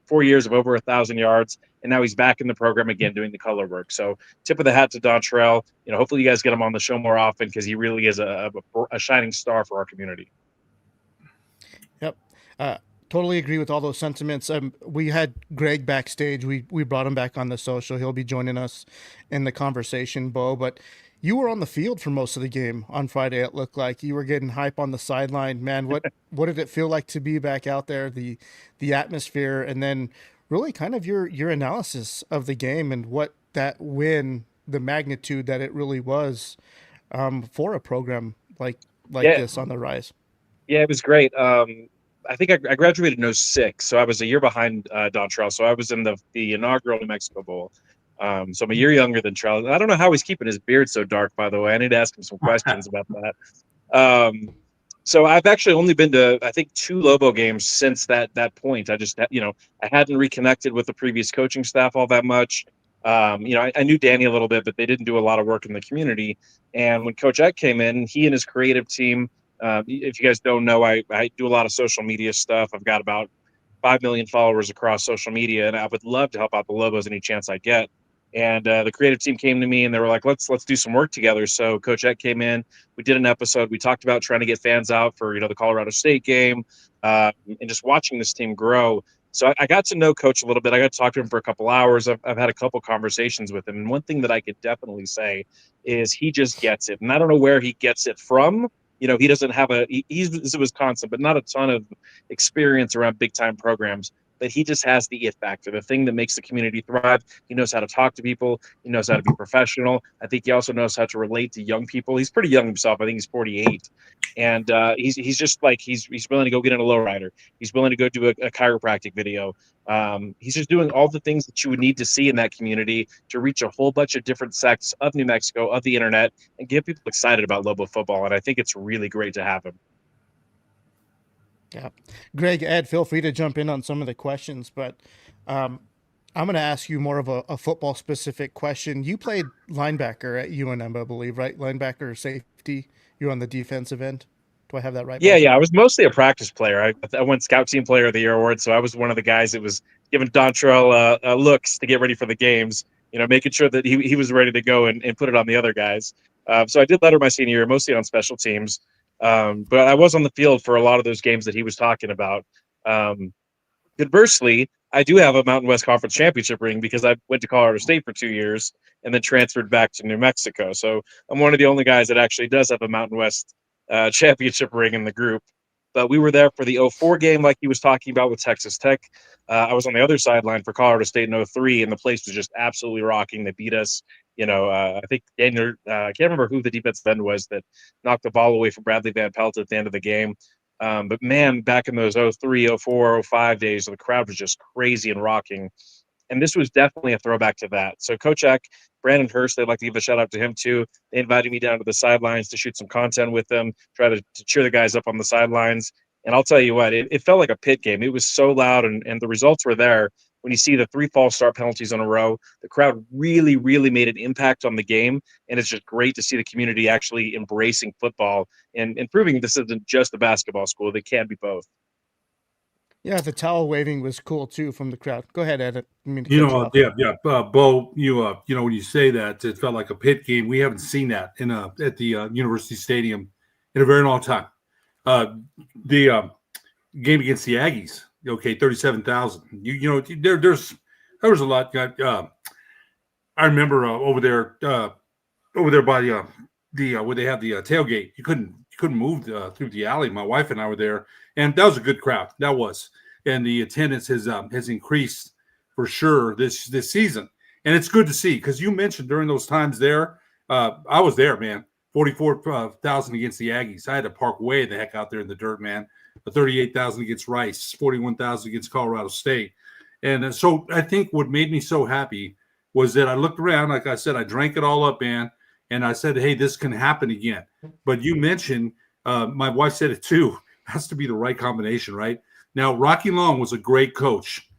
4 years of over 1,000 yards, and now he's back in the program again doing the color work. So tip of the hat to DonTrell. Hopefully you guys get him on the show more often, because he really is a shining star for our community. Yep. Totally agree with all those sentiments. We had Greg backstage. We brought him back on the social. He'll be joining us in the conversation, Bo. But you were on the field for most of the game on Friday. It looked like you were getting hype on the sideline. Man, what did it feel like to be back out there? The atmosphere, and then really kind of your analysis of the game and what that win, the magnitude that it really was for a program like this on the rise. Yeah, it was great. I think I graduated in 2006, so I was a year behind DonTrell. So I was in the inaugural New Mexico Bowl. So I'm a year younger than Trell. I don't know how he's keeping his beard so dark, by the way. I need to ask him some questions about that. So I've actually only been to, I think, 2 Lobo games since that point. I just, I hadn't reconnected with the previous coaching staff all that much. I knew Danny a little bit, but they didn't do a lot of work in the community. And when Coach Eck came in, he and his creative team, if you guys don't know, I do a lot of social media stuff. I've got about 5 million followers across social media, and I would love to help out the Lobos any chance I get. And the creative team came to me and they were like, let's do some work together. So Coach Eck came in, we did an episode. We talked about trying to get fans out for, the Colorado State game, and just watching this team grow. So I got to know Coach a little bit. I got to talk to him for a couple hours. I've had a couple conversations with him. And one thing that I could definitely say is he just gets it. And I don't know where he gets it from. He doesn't have he's Wisconsin, but not a ton of experience around big time programs. but he just has the it factor, the thing that makes the community thrive. He knows how to talk to people. He knows how to be professional. I think he also knows how to relate to young people. He's pretty young himself. I think he's 48. And he's just like, he's willing to go get in a lowrider. He's willing to go do a chiropractic video. He's just doing all the things that you would need to see in that community to reach a whole bunch of different sects of New Mexico, of the internet, and get people excited about Lobo football. And I think it's really great to have him. Yeah. Greg, Ed, feel free to jump in on some of the questions, but I'm going to ask you more of a football specific question. You played linebacker at UNM, I believe, right? Linebacker or safety. You're on the defensive end. Do I have that right? Yeah, yeah. I was mostly a practice player. I won Scout Team Player of the Year award, so I was one of the guys that was giving DonTrell looks to get ready for the games. You know, making sure that he was ready to go and put it on the other guys. So I did letter my senior year, mostly on special teams. But I was on the field for a lot of those games that he was talking about. Conversely, I do have a Mountain West Conference championship ring because I went to Colorado State for 2 years and then transferred back to New Mexico. So I'm one of the only guys that actually does have a Mountain West championship ring in the group. But we were there for the 04 game like he was talking about with Texas Tech. I was on the other sideline for Colorado State in 03, and the place was just absolutely rocking. They beat us. You know, I think Daniel, I can't remember who the defensive end was that knocked the ball away from Bradley Van Pelt at the end of the game. But man, back in those 03, 04, 05 days, the crowd was just crazy and rocking. And this was definitely a throwback to that. So Coach Eck, Brandon Hurst, they'd like to give a shout out to him too. They invited me down to the sidelines to shoot some content with them, try to cheer the guys up on the sidelines. And I'll tell you what, it felt like a pit game. It was so loud, and the results were there. When you see the 3 false start penalties in a row, the crowd really, really made an impact on the game. And it's just great to see the community actually embracing football and proving this isn't just a basketball school. They can be both. Yeah, the towel waving was cool too from the crowd. Go ahead, Ed. Bo, when you say that, it felt like a pit game. We haven't seen that at the University Stadium in a very long time. The game against the Aggies, 37,000. There was a lot. I remember over there by where they have the tailgate. You couldn't move through the alley. My wife and I were there, and that was a good crowd. That was, and the attendance has increased for sure this season, and it's good to see because you mentioned during those times there, I was there, man. 44,000 against the Aggies. I had to park way the heck out there in the dirt, man. 38,000 against Rice, 41,000 against Colorado State. And so I think what made me so happy was that I looked around, like I said, I drank it all up, man. And I said, hey, this can happen again. But you mentioned, my wife said it too, it has to be the right combination, right? Now, Rocky Long was a great coach.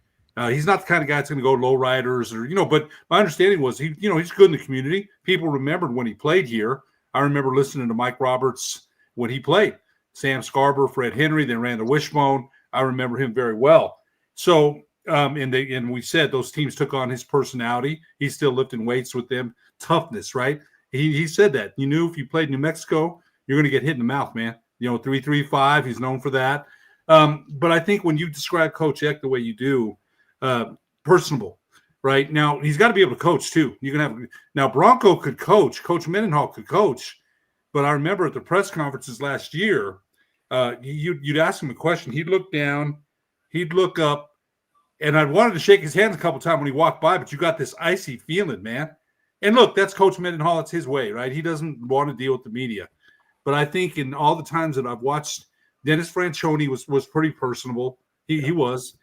He's not the kind of guy that's going to go low riders but my understanding was he's good in the community. People remembered when he played here. I remember listening to Mike Roberts when he played. Sam Scarborough, Fred Henry, then Randall Wishbone. I remember him very well. So, and we said those teams took on his personality. He's still lifting weights with them. Toughness, right? He said that. You knew if you played New Mexico, you're going to get hit in the mouth, man. 3-3-5. He's known for that. But I think when you describe Coach Eck the way you do, personable. Right now, he's got to be able to coach too. You can have now. Bronco could coach. Coach Mendenhall could coach, but I remember at the press conferences last year, you'd ask him a question. He'd look down, he'd look up, and I wanted to shake his hand a couple times when he walked by. But you got this icy feeling, man. And look, that's Coach Mendenhall. It's his way, right? He doesn't want to deal with the media. But I think in all the times that I've watched, Dennis Franchione was pretty personable. He was.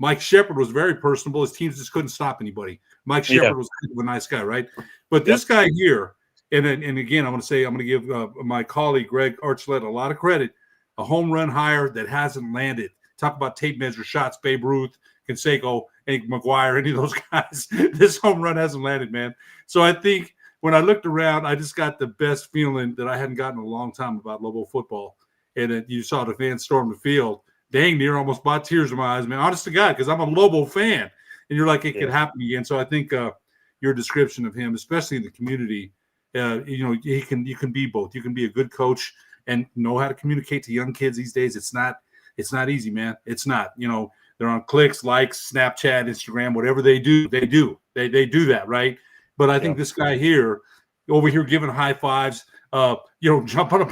Mike Shepard was very personable. His teams just couldn't stop anybody. Mike Shepard was a nice guy, right? But this guy here, and again, I'm going to give my colleague Greg Archuleta a lot of credit. A home run hire that hasn't landed. Talk about tape measure shots, Babe Ruth, Canseco, Hank McGuire, any of those guys. This home run hasn't landed, man. So I think when I looked around, I just got the best feeling that I hadn't gotten in a long time about Lobo football. And you saw the fans storm the field. Dang near almost brought tears in my eyes, man. Honest to God, because I'm a Lobo fan. And you're like, it could happen again. So I think your description of him, especially in the community, you can be both. You can be a good coach and know how to communicate to young kids these days. It's not easy, man. It's not. They're on clicks, likes, Snapchat, Instagram, whatever they do. They do that, right? But I think this guy here, over here giving high fives, jumping up.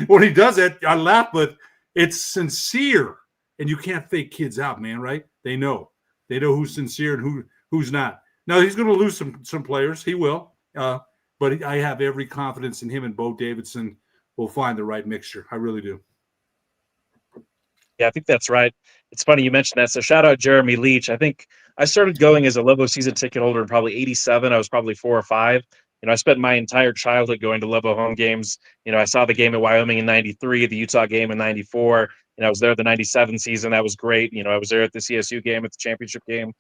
When he does it, I laugh, but it's sincere. and you can't fake kids out, man. Right? They know who's sincere and who's not. Now he's going to lose some players. He will, but I have every confidence in him and Bo Davidson will find the right mixture. I really do. Yeah, I think that's right. It's funny you mentioned that. So shout out Jeremy Leach. I think I started going as a Lobo season ticket holder in probably 87. I was probably 4 or 5. I spent my entire childhood going to Lobo home games. I saw the game at Wyoming in 93, the Utah game in 94. I was there the 97 season. That was great. I was there at the CSU game, at the championship game.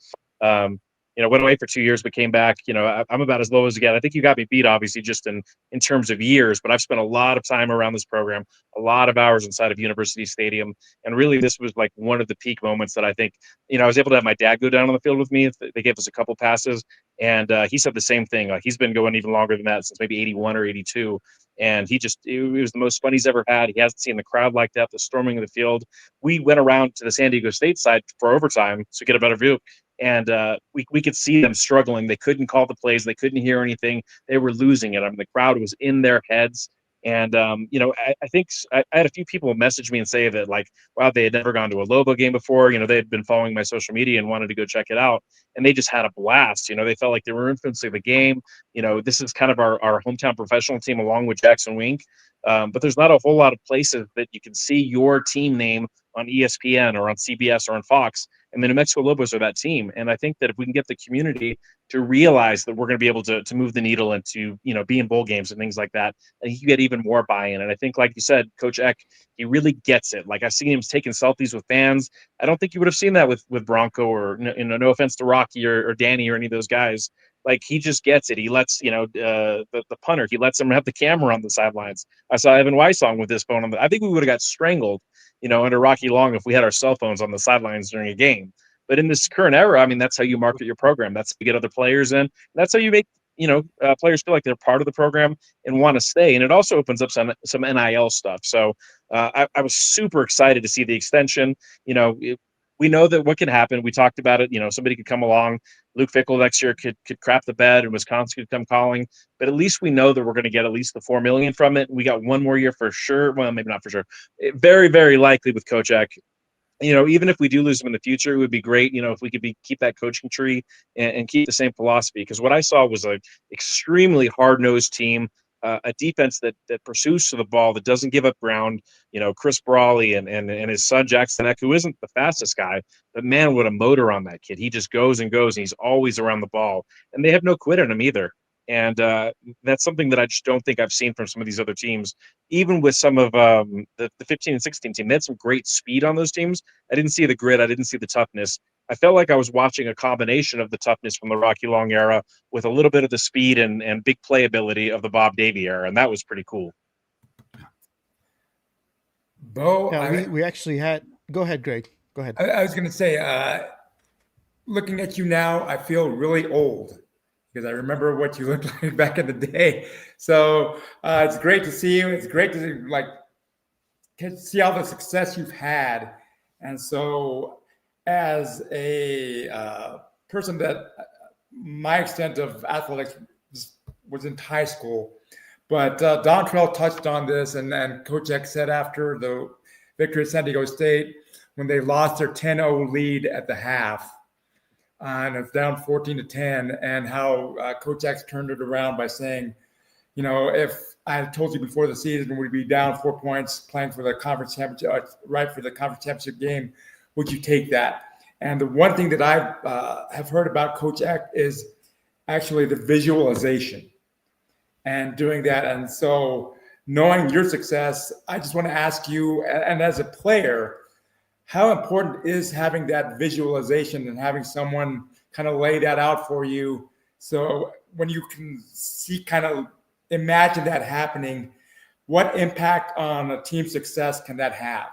Went away for 2 years, but came back. I'm about as low as you get. I think you got me beat, obviously, just in terms of years, but I've spent a lot of time around this program, a lot of hours inside of University Stadium. And really, this was like one of the peak moments that I think, I was able to have my dad go down on the field with me. They gave us a couple passes, and he said the same thing. Like, he's been going even longer than that, since maybe 81 or 82. And it was the most fun he's ever had. He hasn't seen the crowd like that, the storming of the field. We went around to the San Diego State side for overtime to get a better view. And we could see them struggling. They couldn't call the plays. They couldn't hear anything. They were losing it. The crowd was in their heads. And, I think I had a few people message me and say that, like, wow, they had never gone to a Lobo game before. They had been following my social media and wanted to go check it out. And they just had a blast. They felt like they were influencing the game. This is kind of our hometown professional team along with Jackson Wink. But there's not a whole lot of places that you can see your team name on ESPN or on CBS or on Fox. And the New Mexico Lobos are that team. And I think that if we can get the community to realize that we're going to be able to move the needle and to, be in bowl games and things like that, I think you get even more buy-in. And I think, like you said, Coach Eck, he really gets it. Like, I've seen him taking selfies with fans. I don't think you would have seen that with Bronco or, no offense to Rocky or Danny or any of those guys. Like, he just gets it. He lets, the punter, he lets him have the camera on the sidelines. I saw Evan Weissong with his phone I think we would have got strangled, under Rocky Long if we had our cell phones on the sidelines during a game. But in this current era, that's how you market your program. That's how you get other players in. That's how you make, players feel like they're part of the program and want to stay. And it also opens up some NIL stuff. So I was super excited to see the extension. We know that what can happen. We talked about it. Somebody could come along. Luke Fickell next year could crap the bed, and Wisconsin could come calling. But at least we know that we're going to get at least the $4 million from it. We got one more year for sure. Well, maybe not for sure. Very, very likely with Coach Eck. Even if we do lose him in the future, it would be great, if we could keep that coaching tree and keep the same philosophy. Because what I saw was an extremely hard-nosed team, a defense that pursues to the ball, that doesn't give up ground. Chris Brawley and his son Jason Eck, who isn't the fastest guy, but man, what a motor on that kid. He just goes and goes, and he's always around the ball. And they have no quit in him either. And that's something that I just don't think I've seen from some of these other teams. Even with some of the 15 and 16 team, they had some great speed on those teams. I didn't see the grit. I didn't see the toughness. I felt like I was watching a combination of the toughness from the Rocky Long era with a little bit of the speed and big playability of the Bob Davie era, and that was pretty cool. Bo, yeah, we actually had. Go ahead, Greg. Go ahead. I was going to say, looking at you now, I feel really old because I remember what you looked like back in the day. So it's great to see you. It's great to see all the success you've had, and so. As a person that my extent of athletics was in high school, but DonTrell touched on this, and Coach Eck said after the victory at San Diego State, when they lost their 10-0 lead at the half, and it's down 14-10, and how Coach Eck turned it around by saying, if I had told you before the season we'd be down 4 points playing for the conference championship, right for the conference championship game, would you take that? And the one thing that I have heard about Coach Eck is actually the visualization and doing that. And so knowing your success, I just want to ask you, and as a player, how important is having that visualization and having someone kind of lay that out for you? So when you can see, kind of imagine that happening, what impact on a team's success can that have?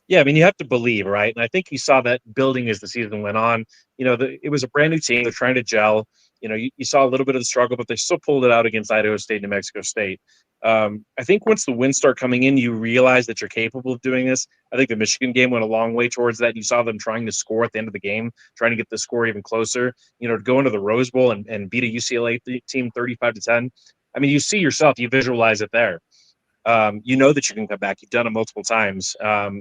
Yeah, I mean, you have to believe, right? And I think you saw that building as the season went on. It was a brand new team. They're trying to gel. You saw a little bit of the struggle, but they still pulled it out against Idaho State, New Mexico State. I think once the wins start coming in, you realize that you're capable of doing this. I think the Michigan game went a long way towards that. You saw them trying to score at the end of the game, trying to get the score even closer. To go into the Rose Bowl and beat a UCLA team 35-10. I mean, you see yourself, you visualize it there. you know that you can come back. You've done it multiple times.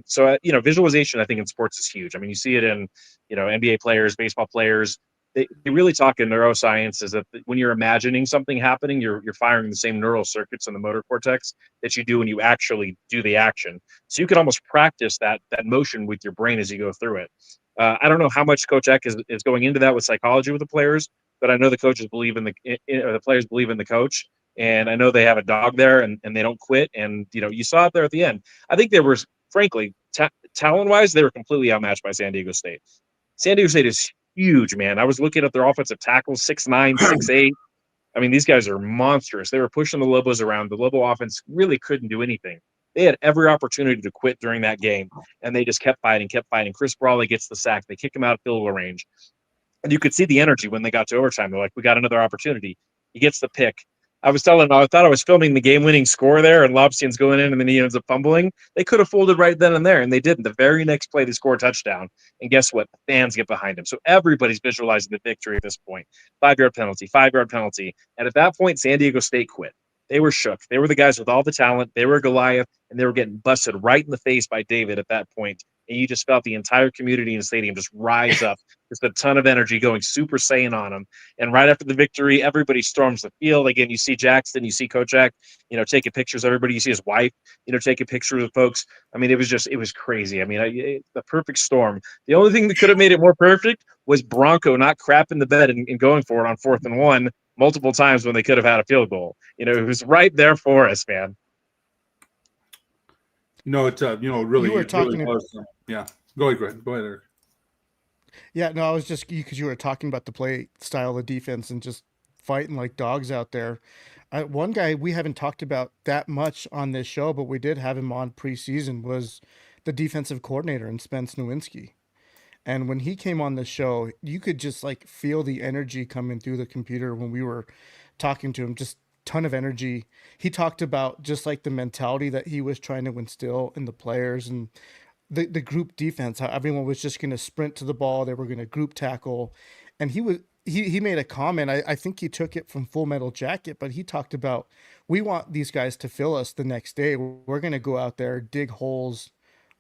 So visualization, I think, in sports is huge. I mean, you see it in, NBA players, baseball players. They really talk in neuroscience is that when you're imagining something happening, you're firing the same neural circuits in the motor cortex that you do when you actually do the action. So you can almost practice that motion with your brain as you go through it. I don't know how much Coach Eck is going into that with psychology with the players, but I know the coaches believe or the players believe in the coach. And I know they have a dog there and they don't quit. And, you saw it there at the end. I think they were, frankly, talent-wise, they were completely outmatched by San Diego State. San Diego State is huge, man. I was looking at their offensive tackles, 6'9", 6'8". I mean, these guys are monstrous. They were pushing the Lobos around. The Lobo offense really couldn't do anything. They had every opportunity to quit during that game, and they just kept fighting. Chris Brawley gets the sack. They kick him out of field goal range. And you could see the energy when they got to overtime. They're like, we got another opportunity. He gets the pick. I thought I was filming the game-winning score there, and Lobstein's going in, and then he ends up fumbling. They could have folded right then and there, and they didn't. The very next play, they score a touchdown, and guess what? The fans get behind him. So everybody's visualizing the victory at this point. 5-yard penalty. And at that point, San Diego State quit. They were shook. They were the guys with all the talent. They were Goliath, and they were getting busted right in the face by David at that point. And you just felt the entire community in the stadium just rise up. Just a ton of energy going Super Saiyan on them. And right after the victory, everybody storms the field. Again, you see Jackson, you see Coach Eck, taking pictures of everybody. You see his wife, taking pictures of folks. I mean, it was crazy. I mean, the perfect storm. The only thing that could have made it more perfect was Bronco not crapping the bed and going for it on 4th and 1 multiple times when they could have had a field goal. It was right there for us, man. It's really, You were talking really was. Yeah. Go ahead, Greg. Go ahead, Eric. Yeah, no, I was just because you were talking about the play style of defense and just fighting like dogs out there. One guy we haven't talked about that much on this show, but we did have him on preseason, was the defensive coordinator in Spence Nowinski. And when he came on the show, you could just like feel the energy coming through the computer when we were talking to him. Just ton of energy. He talked about just like the mentality that he was trying to instill in the players and the group defense, how everyone was just going to sprint to the ball. They were going to group tackle. And he made a comment. I think he took it from Full Metal Jacket, but he talked about, we want these guys to fill us the next day. We're going to go out there, dig holes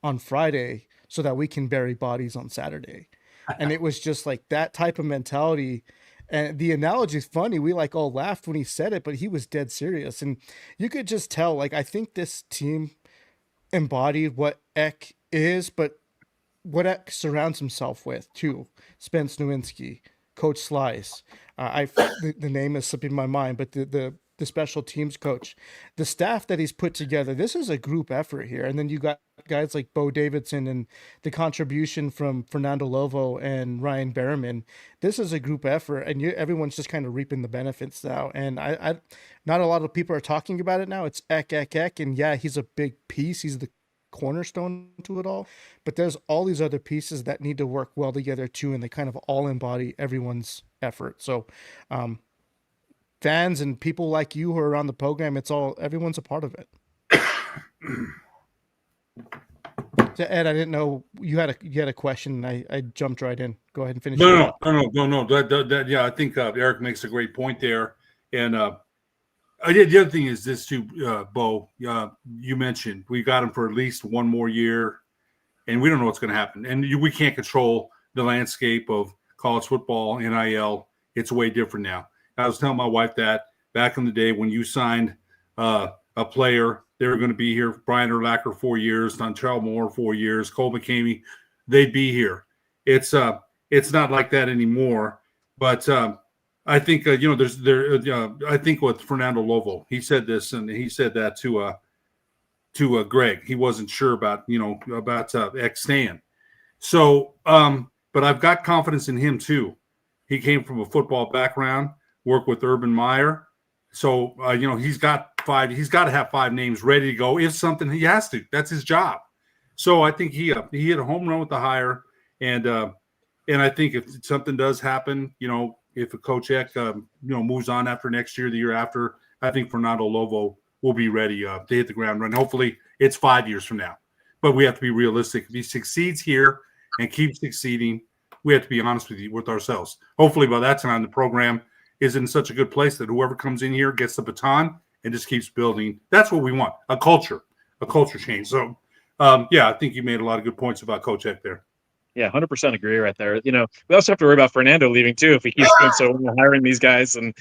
on Friday so that we can bury bodies on Saturday. And it was just like that type of mentality. And the analogy is funny. We like all laughed when he said it, but he was dead serious. And you could just tell, like, I think this team embodied what Eck is, but what Eck surrounds himself with too. Spence Nowinski, Coach Slice. The name is slipping my mind, but the special teams coach, the staff that he's put together, this is a group effort here. And then you got guys like Bo Davidson and the contribution from Fernando Lovo and Ryan Berriman. This is a group effort, and everyone's just kind of reaping the benefits now. And I not a lot of people are talking about it now. It's Eck. And yeah, he's a big piece. He's the cornerstone to it all, but there's all these other pieces that need to work well together too, and they kind of all embody everyone's effort. So fans and people like you who are on the program, everyone's a part of it. So Ed, I didn't know you had a question. I jumped right in. Go ahead and finish. No. Yeah, I think Eric makes a great point there. And the other thing is this too, Bo. You mentioned we got him for at least one more year, and we don't know what's going to happen. And we can't control the landscape of college football, NIL. It's way different now. I was telling my wife that back in the day when you signed a player, they were going to be here. Brian Urlacher 4 years, Dantrell Moore 4 years, Cole McCamey, they'd be here. It's not like that anymore. But I think I think with Fernando Lovo, he said this, and he said that to Greg. He wasn't sure about Eck Stan. So, but I've got confidence in him too. He came from a football background. Work with Urban Meyer. So, he's got to have 5 names ready to go. If something, he has to. That's his job. So I think he hit a home run with the hire. And I think if something does happen, if a Coach Eck, moves on after next year, the year after, I think Fernando Lovo will be ready to hit the ground running. Hopefully it's 5 years from now. But we have to be realistic. If he succeeds here and keeps succeeding, we have to be honest with ourselves. Hopefully by that time the program is in such a good place that whoever comes in here gets the baton and just keeps building. That's what we want, a culture change. So, yeah, I think you made a lot of good points about Coach Eck there. Yeah, 100% agree right there. We also have to worry about Fernando leaving too if he keeps doing so well, hiring these guys and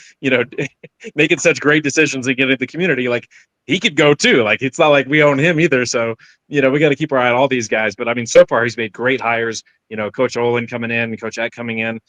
making such great decisions and getting the community. Like he could go too. Like it's not like we own him either. So we got to keep our eye on all these guys. But I mean, so far he's made great hires. Coach Olin coming in, Coach Eck coming in.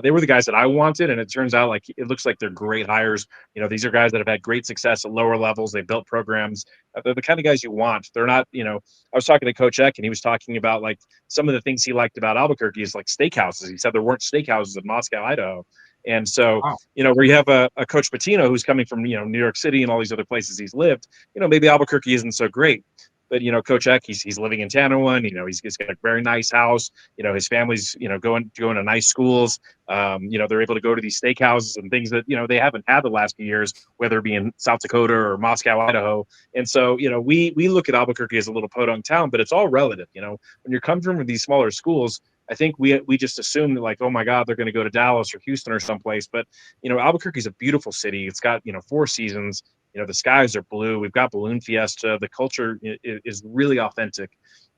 They were the guys that I wanted, and it turns out like it looks like they're great hires. These are guys that have had great success at lower levels. They built programs. They're the kind of guys you want. They're not. I was talking to Coach Eck, and he was talking about like some of the things he liked about Albuquerque is like steakhouses. He said there weren't steakhouses in Moscow, Idaho. And so, wow. Where you have a Coach Patino who's coming from, New York City and all these other places he's lived, maybe Albuquerque isn't so great. But, Coach Eck, he's living in Tanawin, he's got a very nice house, his family's, going to nice schools. They're able to go to these steakhouses and things that, they haven't had the last few years, whether it be in South Dakota or Moscow, Idaho. And so, we look at Albuquerque as a little podunk town, but it's all relative. When you're coming from these smaller schools, I think we just assume that like, oh my God, they're going to go to Dallas or Houston or someplace. But, Albuquerque is a beautiful city. It's got, 4 seasons. The skies are blue. We've got Balloon Fiesta. The culture is really authentic.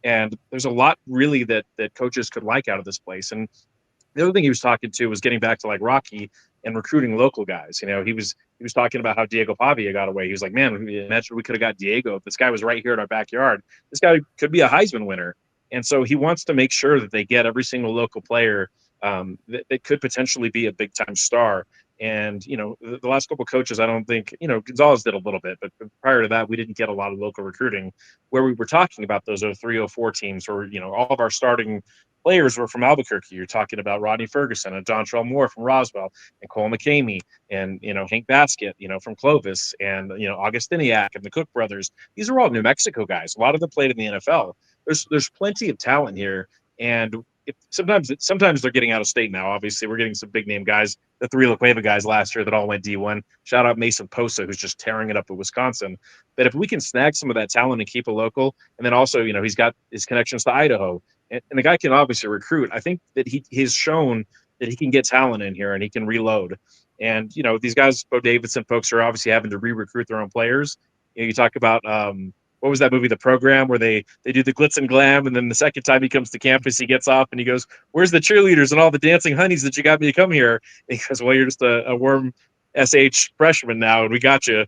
And there's a lot really that coaches could like out of this place. And the other thing he was talking to was getting back to like Rocky and recruiting local guys. He was talking about how Diego Pavia got away. He was like, man, imagine we could have got Diego if this guy was right here in our backyard. This guy could be a Heisman winner. And so he wants to make sure that they get every single local player that could potentially be a big time star. And, the last couple of coaches, I don't think, Gonzalez did a little bit, but prior to that, we didn't get a lot of local recruiting where we were talking about those 03-04 teams where, all of our starting players were from Albuquerque. You're talking about Rodney Ferguson and Dantrell Moore from Roswell and Cole McCamey and, Hank Basket, from Clovis and, Augustiniak and the Cook brothers. These are all New Mexico guys. A lot of them played in the NFL. There's plenty of talent here. And sometimes they're getting out of state now. Obviously, we're getting some big name guys, the 3 La Cueva guys last year that all went D1. Shout out Mason Posa, who's just tearing it up at Wisconsin. But if we can snag some of that talent and keep it local, and then also, he's got his connections to Idaho, and the guy can obviously recruit. I think that he's shown that he can get talent in here and he can reload. And, these guys, Bo Davidson folks, are obviously having to re-recruit their own players. You talk about what was that movie, The Program, where they do the glitz and glam, and then the second time he comes to campus, he gets off and he goes, "Where's the cheerleaders and all the dancing honeys that you got me to come here?" And he goes, "Well, you're just a warm SH freshman now, and we got you."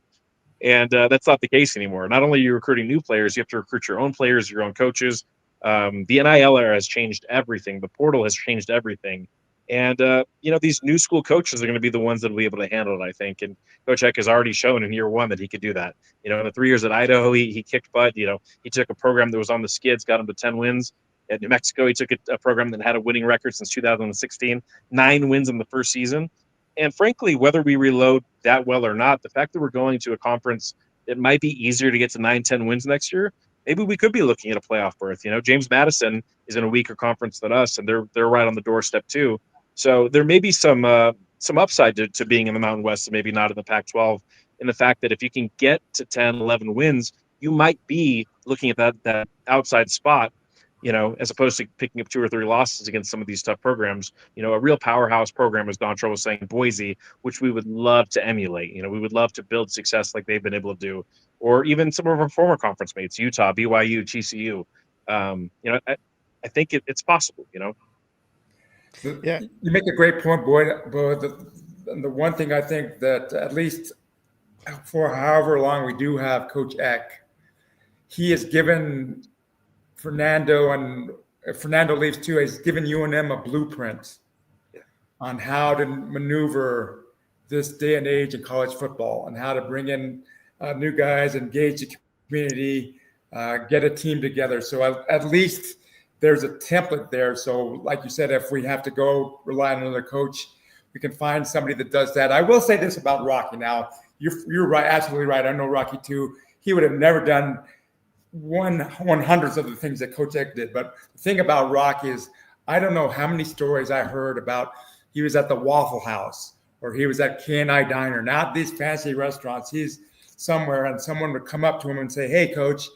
And that's not the case anymore. Not only are you recruiting new players, you have to recruit your own players, your own coaches. The NIL era has changed everything. The portal has changed everything. And, these new school coaches are going to be the ones that will be able to handle it, I think. And Coach Eck has already shown in year 1 that he could do that. In the 3 years at Idaho, he kicked butt. He took a program that was on the skids, got him to 10 wins. At New Mexico, he took a program that had a winning record since 2016, 9 wins in the first season. And frankly, whether we reload that well or not, the fact that we're going to a conference that might be easier to get to 9-10 wins next year, maybe we could be looking at a playoff berth. James Madison is in a weaker conference than us, and they're right on the doorstep too. So there may be some upside to being in the Mountain West and maybe not in the Pac-12, in the fact that if you can get to 10, 11 wins, you might be looking at that outside spot, as opposed to picking up 2 or 3 losses against some of these tough programs. A real powerhouse program, as DonTrell was saying, Boise, which we would love to emulate. We would love to build success like they've been able to do, or even some of our former conference mates, Utah, BYU, TCU. I think it's possible, Yeah. You make a great point, Boyd. But the one thing I think that at least for however long we do have Coach Eck, he has given Fernando, and if Fernando leaves too, has given UNM a blueprint on how to maneuver this day and age in college football and how to bring in new guys, engage the community, get a team together. So at least there's a template there. So like you said, if we have to go rely on another coach, we can find somebody that does that. I will say this about Rocky now. You're right, absolutely right. I know Rocky too. He would have never done 1/100th of the things that Coach Eck did. But the thing about Rocky is, I don't know how many stories I heard about he was at the Waffle House or he was at K&I Diner, not these fancy restaurants. He's somewhere and someone would come up to him and say, "Hey, Coach,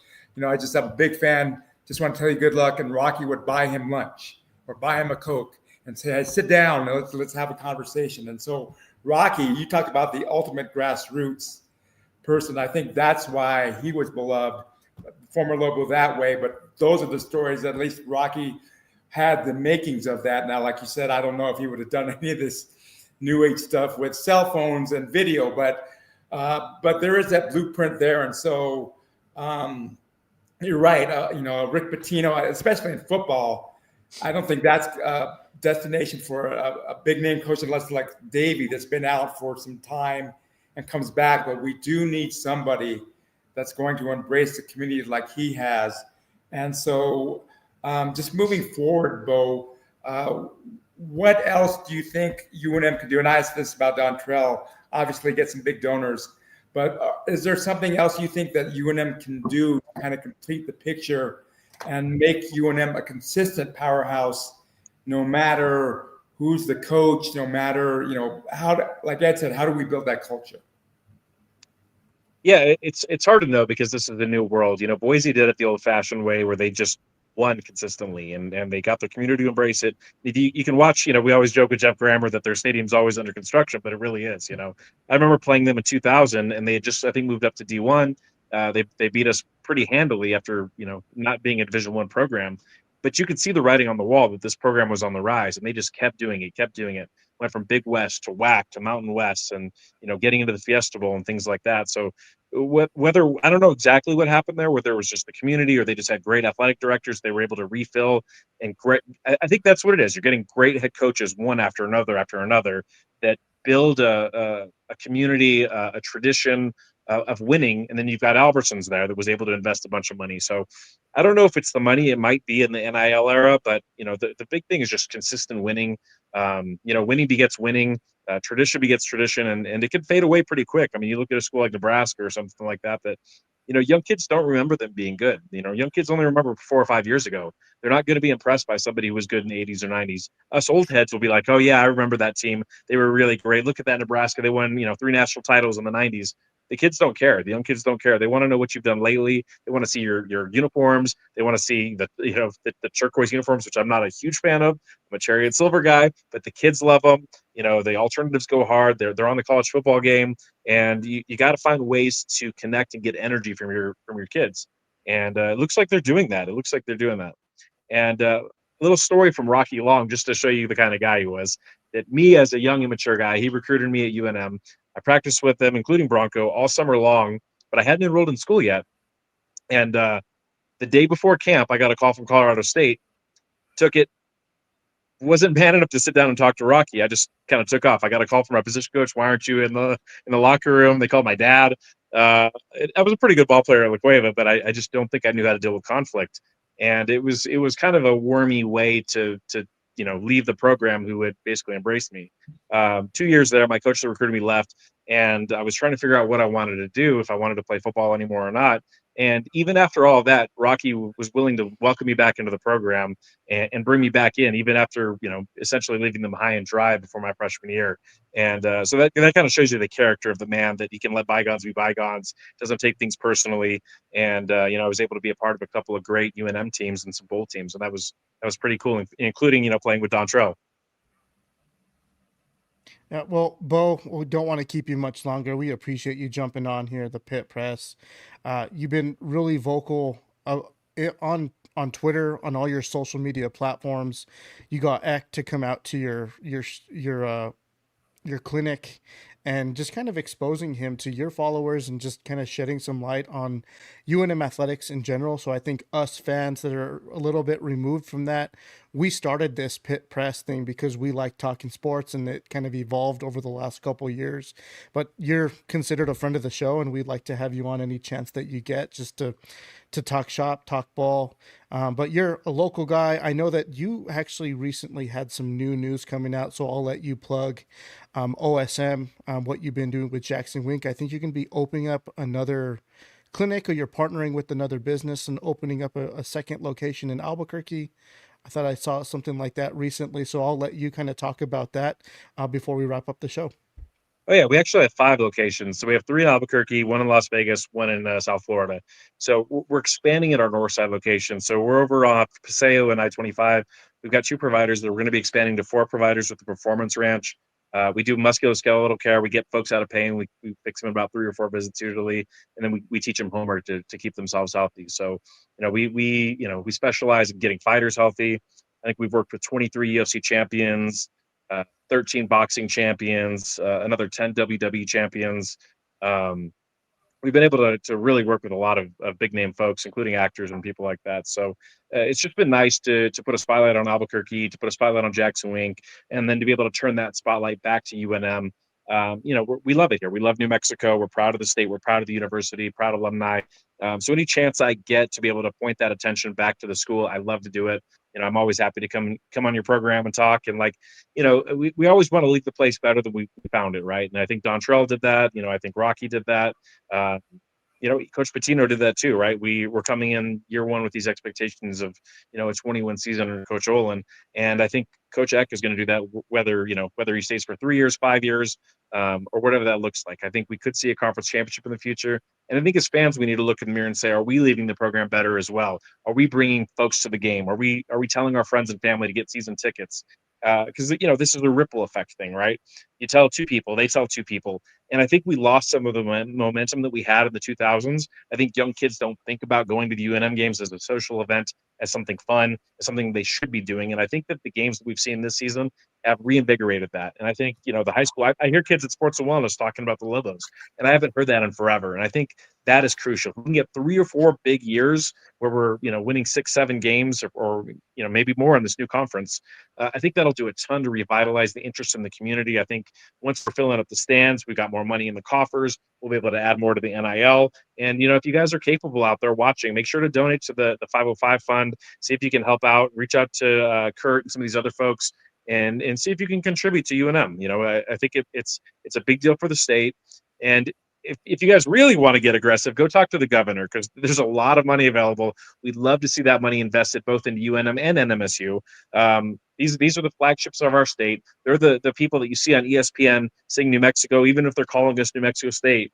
I just am a big fan. Just want to tell you good luck." And Rocky would buy him lunch or buy him a Coke and say, "Hey, sit down. Let's have a conversation." And so Rocky, you talked about the ultimate grassroots person. I think that's why he was beloved, former Lobo that way. But those are the stories that at least Rocky had the makings of that. Now, like you said, I don't know if he would have done any of this new age stuff with cell phones and video, but there is that blueprint there. And so you're right. Rick Pitino, especially in football, I don't think that's a destination for a big name coach unless like Davey that's been out for some time and comes back. But we do need somebody that's going to embrace the community like he has. And so just moving forward, Bo, what else do you think UNM could do? And I asked this about DonTrell, obviously get some big donors, but is there something else you think that UNM can do to kind of complete the picture and make UNM a consistent powerhouse, no matter who's the coach, no matter, like Ed said, how do we build that culture? Yeah, it's hard to know because this is the new world. Boise did it the old-fashioned way where they just won consistently and they got their community to embrace it. You can watch, we always joke with Jeff Grammer that their stadium's always under construction, but it really is. I remember playing them in 2000 and they had just, I think, moved up to D1. They beat us pretty handily after, not being a Division I program. But you could see the writing on the wall that this program was on the rise, and they just kept doing it. Went from Big West to WAC to Mountain West, and getting into the Fiesta Bowl and things like that. So whether I don't know exactly what happened there, whether it was just the community or they just had great athletic directors, they were able to refill and great. I think that's what it is. You're getting great head coaches one after another that build a community, a tradition of winning, and then you've got Albertsons there that was able to invest a bunch of money. So I don't know if it's the money. It might be in the NIL era, but the big thing is just consistent winning. Winning begets winning. Tradition begets tradition, and it can fade away pretty quick. I mean, you look at a school like Nebraska or something like that. Young kids don't remember them being good. Young kids only remember 4 or 5 years ago. They're not going to be impressed by somebody who was good in the 80s or 90s. Us old heads will be like, oh yeah, I remember that team. They were really great. Look at that Nebraska. They won 3 national titles in the 90s. The kids don't care. The young kids don't care. They want to know what you've done lately. They want to see your uniforms. They want to see the turquoise uniforms, which I'm not a huge fan of. I'm a cherry and silver guy, but the kids love them. The alternatives go hard. They're on the college football game, and you got to find ways to connect and get energy from your kids. And it looks like they're doing that. And a little story from Rocky Long, just to show you the kind of guy he was. That me as a young, immature guy, he recruited me at UNM. I practiced with them, including Bronco, all summer long, but I hadn't enrolled in school yet. And the day before camp, I got a call from Colorado State. Took it. Wasn't man enough to sit down and talk to Rocky. I just kind of took off. I got a call from my position coach. Why aren't you in the locker room? They called my dad. I was a pretty good ball player at La Cueva, but I just don't think I knew how to deal with conflict. And it was kind of a wormy way to leave the program who had basically embraced me. 2 years there, my coach that recruited me left, and I was trying to figure out what I wanted to do, if I wanted to play football anymore or not. And even after all that, Rocky was willing to welcome me back into the program and bring me back in, even after, essentially leaving them high and dry before my freshman year. And so that kind of shows you the character of the man, that he can let bygones be bygones, doesn't take things personally. And, I was able to be a part of a couple of great UNM teams and some bowl teams. And that was pretty cool, including, playing with DonTrell. Yeah, well, Bo, we don't want to keep you much longer. We appreciate you jumping on here, the Pit Press. You've been really vocal on Twitter, on all your social media platforms. You got Eck to come out to your clinic and just kind of exposing him to your followers and just kind of shedding some light on UNM athletics in general. So I think us fans that are a little bit removed from that, we started this Pit Press thing because we like talking sports, and it kind of evolved over the last couple of years. But you're considered a friend of the show, and we'd like to have you on any chance that you get, just to talk shop, talk ball. But you're a local guy. I know that you actually recently had some new news coming out, so I'll let you plug OSM, what you've been doing with Jackson Wink. I think you can be opening up another clinic, or you're partnering with another business and opening up a second location in Albuquerque. I thought I saw something like that recently, so I'll let you kind of talk about that before we wrap up the show. Oh yeah, we actually have 5 locations. So we have 3 in Albuquerque, 1 in Las Vegas, 1 in South Florida. So we're expanding at our north side location. So we're over on Paseo and I-25. We've got 2 providers that we're going to be expanding to 4 providers with the Performance Ranch. We do musculoskeletal care. We get folks out of pain. We fix them in about 3 or 4 visits usually, and then we teach them homework to keep themselves healthy. So, we specialize in getting fighters healthy. I think we've worked with 23 UFC champions, 13 boxing champions, another 10 WWE champions. We've been able to really work with a lot of big name folks, including actors and people like that. So it's just been nice to put a spotlight on Albuquerque, to put a spotlight on Jackson Wink, and then to be able to turn that spotlight back to UNM. We love it here. We love New Mexico. We're proud of the state. We're proud of the university, proud alumni. So any chance I get to be able to point that attention back to the school, I love to do it. I'm always happy to come on your program and talk. And we always want to leave the place better than we found it, right? And I think DonTrell did that. I think Rocky did that. Coach Patino did that too, right? We were coming in year one with these expectations of, a 20-win season under Coach Olin. And I think Coach Eck is going to do that, whether he stays for 3 years, 5 years, or whatever that looks like. I think we could see a conference championship in the future. And I think as fans, we need to look in the mirror and say, are we leaving the program better as well? Are we bringing folks to the game? Are we telling our friends and family to get season tickets? Because this is a ripple effect thing, right? You tell 2 people, they tell 2 people. And I think we lost some of the momentum that we had in the 2000s. I think young kids don't think about going to the UNM games as a social event, as something fun, as something they should be doing. And I think that the games that we've seen this season have reinvigorated that. And I think, the high school, I hear kids at Sports and Wellness talking about the Lobos, and I haven't heard that in forever. And I think that is crucial. We can get 3 or 4 big years where we're, winning 6, 7 games or maybe more in this new conference. I think that'll do a ton to revitalize the interest in the community. I think once we're filling up the stands, we've got more money in the coffers. We'll be able to add more to the NIL. And, if you guys are capable out there watching, make sure to donate to the 505 fund. See if you can help out. Reach out to Kurt and some of these other folks and see if you can contribute to UNM. I think it's a big deal for the state. And if you guys really want to get aggressive, go talk to the governor, because there's a lot of money available. We'd love to see that money invested both in UNM and NMSU. These are the flagships of our state. They're the people that you see on ESPN saying New Mexico, even if they're calling us New Mexico State.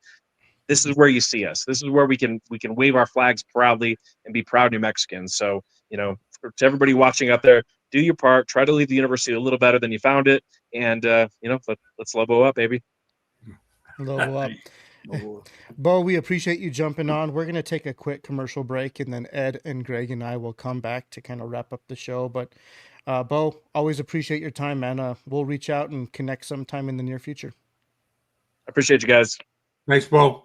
This is where you see us. This is where we can wave our flags proudly and be proud New Mexicans. So, to everybody watching out there, do your part. Try to leave the university a little better than you found it. And, let's Lobo up, baby. Lobo up. Bo, we appreciate you jumping on. We're going to take a quick commercial break, and then Ed and Greg and I will come back to kind of wrap up the show. But Bo, always appreciate your time, man. We'll reach out and connect sometime in the near future. I appreciate you guys. Thanks, Bo.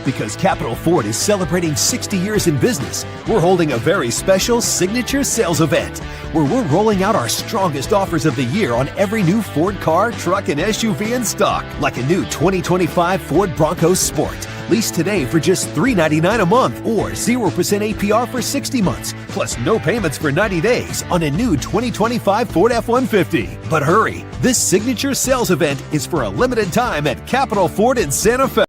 Because Capital Ford is celebrating 60 years in business, we're holding a very special signature sales event where we're rolling out our strongest offers of the year on every new Ford car, truck, and SUV in stock, like a new 2025 Ford Bronco Sport. Lease today for just $399 a month or 0% APR for 60 months, plus no payments for 90 days on a new 2025 Ford F-150. But hurry, this signature sales event is for a limited time at Capital Ford in Santa Fe.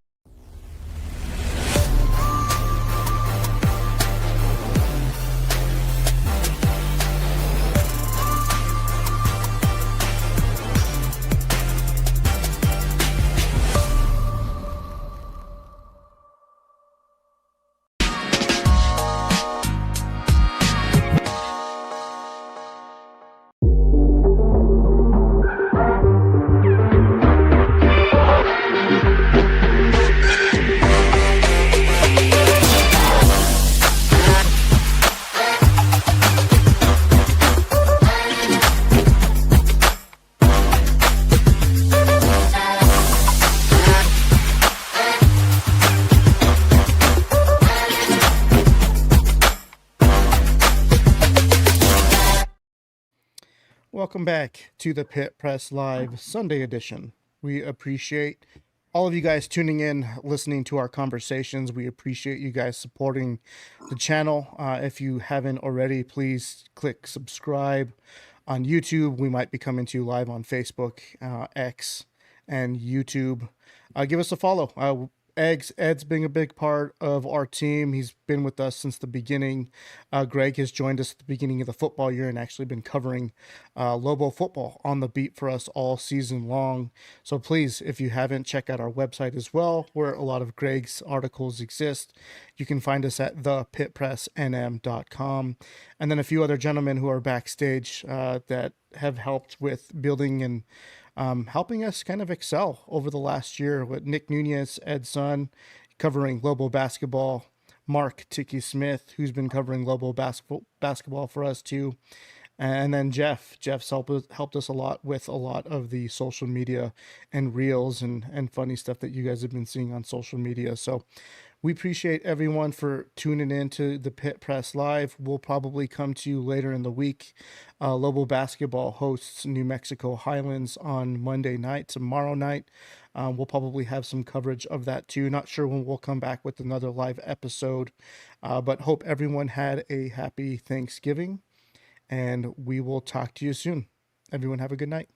Welcome back to the Pit Press Live Sunday edition. We appreciate all of you guys tuning in, listening to our conversations. We appreciate you guys supporting the channel. If you haven't already, please click subscribe on YouTube. We might be coming to you live on Facebook, X, and YouTube. Give us a follow. Ed's been a big part of our team. He's been with us since the beginning. Greg has joined us at the beginning of the football year and actually been covering Lobo football on the beat for us all season long. So please, if you haven't, check out our website as well, where a lot of Greg's articles exist. You can find us at thepitpressnm.com. And then a few other gentlemen who are backstage that have helped with building and helping us kind of excel over the last year with Nick Nunez, Ed Sun, covering Lobo basketball, Mark Tiki Smith, who's been covering Lobo basketball for us too. And then Jeff's helped us a lot with a lot of the social media and reels and funny stuff that you guys have been seeing on social media. So we appreciate everyone for tuning in to the Pit Press Live. We'll probably come to you later in the week. Lobo basketball hosts New Mexico Highlands on Monday night, tomorrow night. We'll probably have some coverage of that too. Not sure when we'll come back with another live episode, but hope everyone had a happy Thanksgiving. And we will talk to you soon. Everyone have a good night.